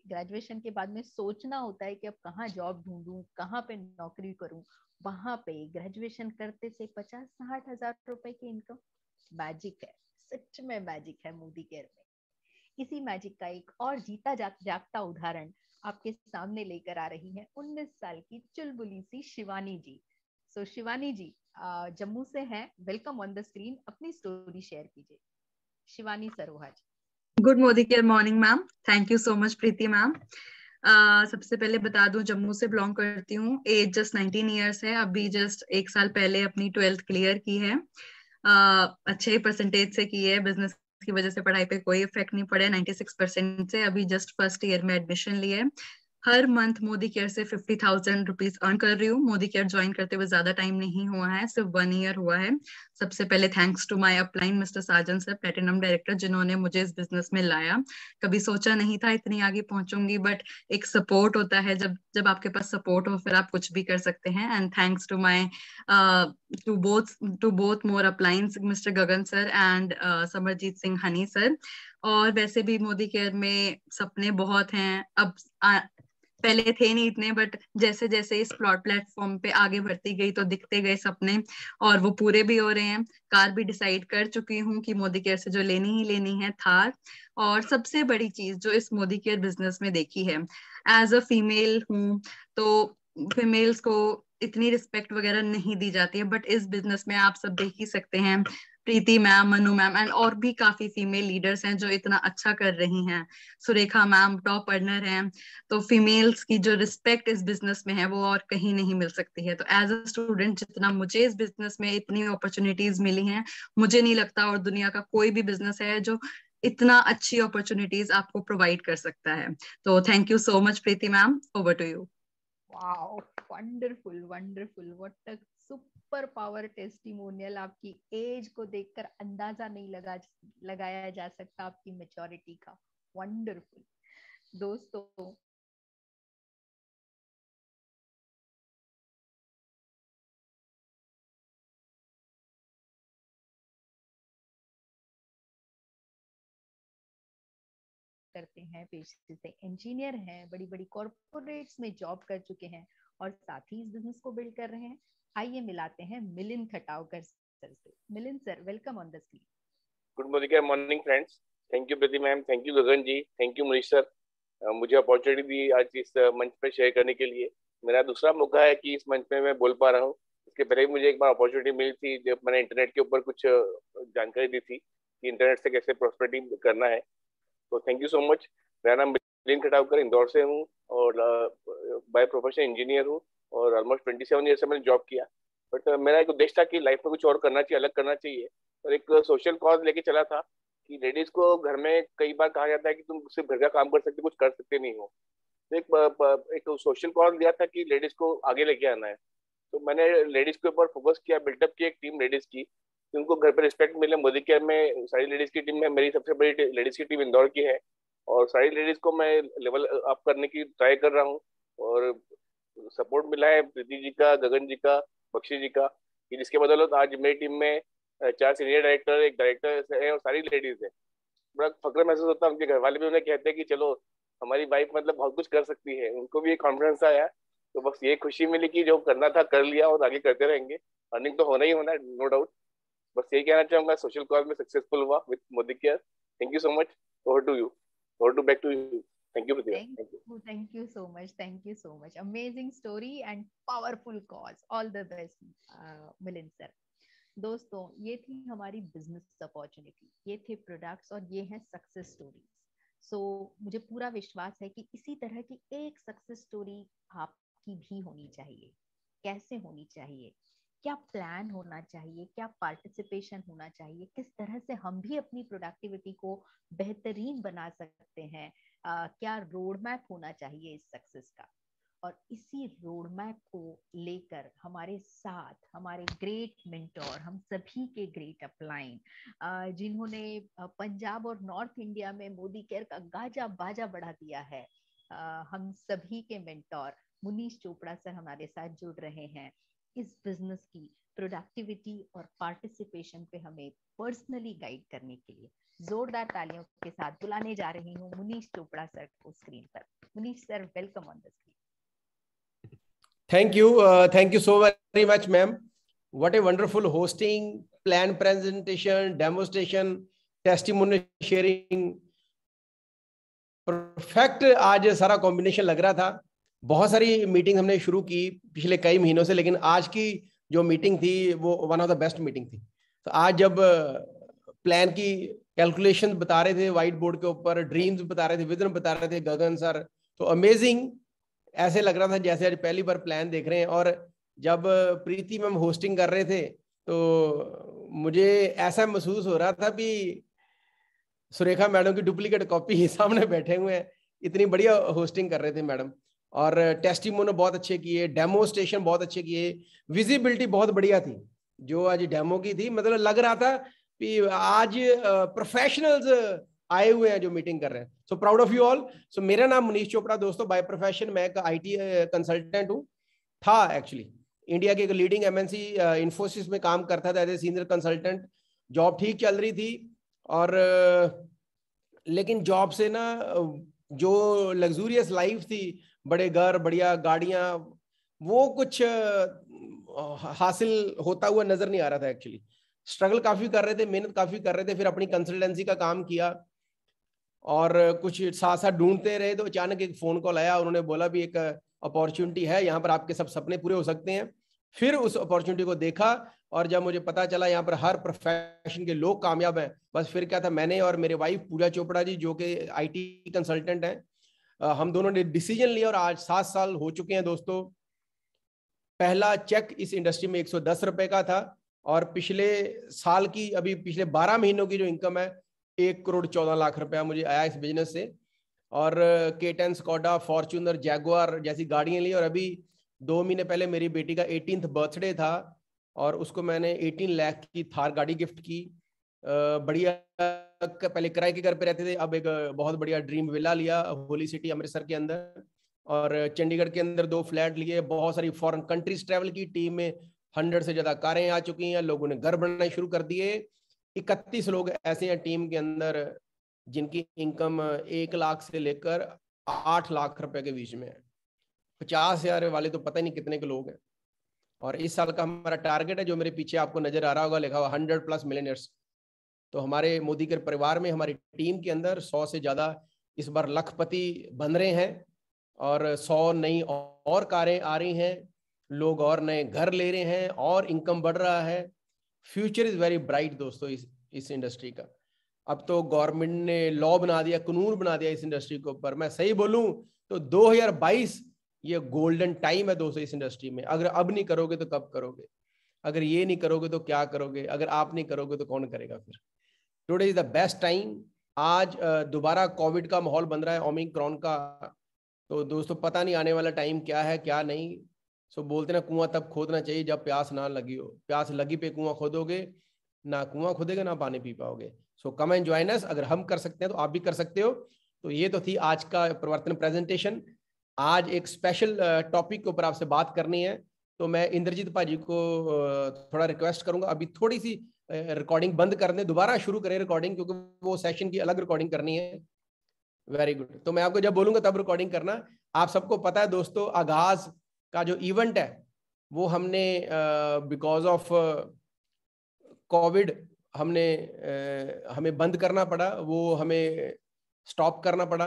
ग्रेजुएशन के बाद में सोचना होता है कि अब कहाँ जॉब ढूंढूं, कहाँ पे नौकरी करूं, वहां पे ग्रेजुएशन करते से 50-60 हजार रुपए की इनकम. मैजिक है, सच में मैजिक है मोदी केयर में. इसी मैजिक का एक और जीता जागता उदाहरण आपके सामने लेकर आ रही है 19 साल की चुलबुली सी शिवानी जी. सो शिवानी जी जम्मू से हैं. Welcome on the screen. अपनी स्टोरी शेयर कीजिए. Shivani Saroha ji. Good Modicare morning ma'am. Thank you so much Preeti ma'am. सबसे पहले बता दूं, जम्मू से बिलोंग करती हूँ. एज जस्ट 19 ईयर्स है. अभी जस्ट 1 साल पहले अपनी 12th क्लियर की है. अच्छे परसेंटेज से की है. बिजनेस की वजह से पढ़ाई पे कोई इफेक्ट नहीं पड़े. 96% से अभी जस्ट फर्स्ट ईयर में एडमिशन लिए. हर मंथ मोदी केयर से 50,000 रुपीज अर्न कर रही हूँ. मोदी केयर ज्वाइन करते हुए ज्यादा टाइम नहीं हुआ है, सिर्फ 1 ईयर हुआ है. सबसे पहले thanks to my upline mister Sajan sir, platinum director, जिन्होंने मुझे इस बिजनेस में लाया. कभी सोचा नहीं था इतनी आगे पहुंचूंगी, बट एक सपोर्ट होता है. जब जब आपके पास सपोर्ट हो फिर आप कुछ भी कर सकते हैं. And thanks to my two both more uplines mister Gagan sir and Samarjeet Singh Honey sir. और वैसे भी मोदी केयर में सपने बहुत हैं. अब पहले थे नहीं इतने, बट जैसे जैसे इस प्लेटफॉर्म पे आगे बढ़ती गई तो दिखते गए सपने, और वो पूरे भी हो रहे हैं. कार भी डिसाइड कर चुकी हूँ कि मोदी केयर से जो लेनी ही लेनी है, थार. और सबसे बड़ी चीज जो इस मोदी केयर बिजनेस में देखी है, एज अ फीमेल हूँ तो फीमेल्स को इतनी रिस्पेक्ट वगैरह नहीं दी जाती है, बट इस बिजनेस में आप सब देख ही सकते हैं. प्रीति मैम, मनु मैम एंड और भी काफी फीमेल लीडर्स हैं जो इतना अच्छा कर रही हैं. सुरेखा मैम टॉप अर्नर हैं. तो फीमेल्स की जो रिस्पेक्ट इस बिजनेस में है वो और कहीं नहीं मिल सकती है. तो एज अ स्टूडेंट जितना मुझे इस बिजनेस में इतनी अपॉर्चुनिटीज मिली हैं, मुझे नहीं लगता और दुनिया का कोई भी बिजनेस है जो इतना अच्छी अपॉर्चुनिटीज आपको प्रोवाइड कर सकता है. तो thank you so much Preeti ma'am. Over to you. Wow, wonderful wonderful. What a super power testimonial. आपकी एज को देखकर अंदाजा नहीं लगाया जा सकता आपकी मैच्योरिटी का. वंडरफुल. दोस्तों, करते हैं, पेशे से इंजीनियर हैं, बड़ी बड़ी कॉर्पोरेट्स में जॉब कर चुके हैं और साथ ही इस बिजनेस को बिल्ड कर रहे हैं. आइए मिलाते हैं मिलिंद खटावकर सर से. Milind sir, welcome on the screen. Good morning friends. Thank you Pradeep ma'am, thank you Gagan ji, thank you Manish sir, मुझे अपॉर्चुनिटी दी आज इस मंच पर शेयर करने के लिए. मेरा दूसरा मौका है कि इस मंच पे मैं बोल पा रहा हूँ. इसके पहले भी मुझे एक बार अपॉर्चुनिटी मिली थी जब मैंने इंटरनेट के ऊपर कुछ जानकारी दी थी कि इंटरनेट से कैसे प्रॉस्पेरिटी करना है. तो थैंक यू सो मच. मेरा नाम मिलिंद खटावकर, इंदौर से हूँ और बाय प्रोफेशन इंजीनियर हूँ और ऑलमोस्ट 27 ईयर से मैंने जॉब किया. बट मेरा एक उद्देश्य था कि लाइफ में कुछ और करना चाहिए, अलग करना चाहिए, और एक सोशल कॉज लेके चला था कि लेडीज को घर में कई बार कहा जाता है कि तुम सिर्फ घर का काम कर सकते, कुछ कर सकते नहीं हो. तो एक सोशल कॉज लिया था कि लेडीज को आगे लेके आना है. तो मैंने लेडीज के ऊपर फोकस किया, बिल्डअप की एक टीम लेडीज की, उनको घर पे रिस्पेक्ट मिले. मोदी केयर में सारी लेडीज की टीम में मेरी सबसे बड़ी लेडीज की टीम इंदौर की है और सारी लेडीज को मैं लेवल अप करने की ट्राई कर रहा हूँ. और सपोर्ट मिला है प्रीति जी का, गगन जी का, बख्शी जी का, कि जिसके बदौलत आज मेरी टीम में 4 सीनियर डायरेक्टर, एक डायरेक्टर है और सारी लेडीज है. बड़ा फक्र महसूस होता है. उनके घर वाले भी उन्हें कहते हैं कि चलो हमारी वाइफ मतलब बहुत कुछ कर सकती है. उनको भी एक कॉन्फिडेंस आया. तो बस ये खुशी मिली कि जो करना था कर लिया और आगे करते रहेंगे. अर्निंग तो होना ही होना है, नो डाउट. बस यही कहना चाहूंगा, सोशल कॉज में सक्सेसफुल हुआ with Modi care. Thank you so much. Over to you. Over to back to you. Thank you, Prithiva. Thank you so much. Thank you so much. Amazing story and powerful cause. All the best, Milind sir. दोस्तों, ये थी हमारी business opportunity, ये थे products और ये हैं success stories. सो मुझे पूरा विश्वास है कि इसी तरह की एक सक्सेस स्टोरी आपकी भी होनी चाहिए. कैसे होनी चाहिए, क्या प्लान होना चाहिए, क्या पार्टिसिपेशन होना चाहिए, किस तरह से हम भी अपनी प्रोडक्टिविटी को बेहतरीन बना सकते हैं, क्या रोड मैप होना चाहिए इस सक्सेस का. और इसी रोड मैप को लेकर हमारे साथ हमारे ग्रेट मेंटोर, हम सभी के ग्रेट अपलाइन, जिन्होंने पंजाब और नॉर्थ इंडिया में मोदी केयर का गाजा बाजा बढ़ा दिया है, हम सभी के मेंटोर मुनीश चोपड़ा सर हमारे साथ जुड़ रहे हैं इस बिजनेस की प्रोडक्टिविटी और पार्टिसिपेशन पे हमें पर्सनली गाइड करने के लिए। जोरदार तालियों के साथ बुलाने जा रही हूँ मुनीश चोपड़ा सर को स्क्रीन पर। Munish sir, welcome on the screen. Thank you so very much, ma'am. What a wonderful hosting, plan presentation, demonstration, testimony sharing. Perfect आज सारा कॉम्बिनेशन लग रहा था। बहुत सारी मीटिंग हमने शुरू की पिछले कई महीनों से, लेकिन आज की जो मीटिंग थी वो one of the best meeting थी। तो आज जब प्लान की कैलकुलेशन बता रहे थे व्हाइट बोर्ड के ऊपर, ड्रीम्स बता रहे थे, विजन बता रहे थे गगन सर, तो अमेजिंग, ऐसे लग रहा था जैसे आज पहली बार प्लान देख रहे हैं। और जब प्रीति मैम होस्टिंग कर रहे थे तो मुझे ऐसा महसूस हो रहा था भी सुरेखा मैडम की डुप्लीकेट कॉपी सामने बैठे हुए हैं, इतनी बढ़िया होस्टिंग कर रहे थे मैडम। और टेस्टिमोनी बहुत अच्छे किए, डेमोस्ट्रेशन बहुत अच्छे किए, विजिबिलिटी बहुत बढ़िया थी जो आज डेमो की थी। मतलब लग रहा था कि आज प्रोफेशनल्स आए हुए हैं जो मीटिंग कर रहे हैं। So proud of you all. So मेरा नाम मुनीश चोपड़ा दोस्तों, बाय प्रोफेशन मैं एक IT कंसल्टेंट हूँ, था एक्चुअली इंडिया के एक लीडिंग MNC इन्फोसिस में काम करता था as a senior consultant. Job ठीक चल रही थी और लेकिन जॉब से ना जो लग्जूरियस लाइफ थी, बड़े घर, बढ़िया गाड़ियां, वो कुछ हासिल होता हुआ नजर नहीं आ रहा था। एक्चुअली स्ट्रगल काफी कर रहे थे, मेहनत काफी कर रहे थे। फिर अपनी कंसल्टेंसी का काम किया और कुछ साथ साथ ढूंढते रहे, तो अचानक एक फोन कॉल आया। उन्होंने बोला भी एक अपॉर्चुनिटी है यहाँ पर, आपके सब सपने पूरे हो सकते हैं। फिर उस अपॉर्चुनिटी को देखा और जब मुझे पता चला यहाँ पर हर प्रोफेशन के लोग कामयाब हैं, बस फिर क्या था, मैंने और मेरे वाइफ पूजा चोपड़ा जी जो कि IT कंसल्टेंट हैं, हम दोनों ने डिसीजन लिया और आज 7 साल हो चुके हैं दोस्तों। पहला चेक इस इंडस्ट्री में 110 रुपए का था और पिछले साल की, अभी पिछले 12 महीनों की जो इनकम है 1 करोड़ 14 लाख रुपया मुझे आया इस बिजनेस से। और K10, स्कोडा, फॉर्च्यूनर, जैगुआर जैसी गाड़ियां ली। और अभी 2 महीने पहले मेरी बेटी का 18th बर्थडे था और उसको मैंने 18 लाख की थार गाड़ी गिफ्ट की। बढ़िया, पहले किराए के घर पे रहते थे, अब एक बहुत बढ़िया ड्रीम विला लिया होली सिटी अमृतसर के अंदर, और चंडीगढ़ के अंदर 2 फ्लैट लिए। बहुत सारी फॉरेन कंट्रीज ट्रैवल की, टीम में 100 से ज्यादा कारें आ चुकी हैं, लोगों ने घर बनाना शुरू कर दिए। 31 लोग ऐसे हैं टीम के अंदर जिनकी इनकम 1 लाख से लेकर 8 लाख रुपए के बीच में है। 50,000 वाले तो पता ही नहीं कितने के लोग हैं। और इस साल का हमारा टारगेट है, जो मेरे पीछे आपको नजर आ रहा होगा लिखा हुआ 100+ मिलियनर्स। तो हमारे मोदी के परिवार में, हमारी टीम के अंदर 100 से ज्यादा इस बार लखपति बन रहे हैं और 100 नई और कारें आ रही हैं, लोग और नए घर ले रहे हैं और इनकम बढ़ रहा है। फ्यूचर इज वेरी ब्राइट दोस्तों इस इंडस्ट्री का। अब तो गवर्नमेंट ने लॉ बना दिया, कानून बना दिया इस इंडस्ट्री के ऊपर। मैं सही बोलूं तो 2022 ये गोल्डन टाइम है दोस्तों इस इंडस्ट्री में। अगर अब नहीं करोगे तो कब करोगे? अगर ये नहीं करोगे तो क्या करोगे? अगर आप नहीं करोगे तो कौन करेगा फिर? Today is the best time. आज दोबारा कोविड का माहौल बन रहा है, ओमिक्रॉन का। तो दोस्तों पता नहीं आने वाला टाइम क्या है क्या नहीं। सो बोलते ना, कुआं तब खोदना चाहिए जब प्यास ना लगी हो। प्यास लगी पे कुआं खोदोगे, ना कुआं खोदेगा ना पानी पी पाओगे। सो कम एंड जॉइन अस। अगर हम कर सकते हैं तो आप भी कर सकते हो। तो ये तो थी आज का प्रवर्तन प्रेजेंटेशन। आज एक स्पेशल टॉपिक के ऊपर आपसे बात करनी है, तो मैं इंद्रजीत भाजी को थोड़ा रिक्वेस्ट करूंगा अभी थोड़ी सी रिकॉर्डिंग बंद कर दें, दोबारा शुरू करें रिकॉर्डिंग, क्योंकि वो सेशन की अलग रिकॉर्डिंग करनी है। Very good. तो मैं आपको जब बोलूंगा तब रिकॉर्डिंग करना। आप सबको पता है दोस्तों, आगाज का जो इवेंट है वो हमने बिकॉज ऑफ कोविड हमें बंद करना पड़ा, वो हमें स्टॉप करना पड़ा।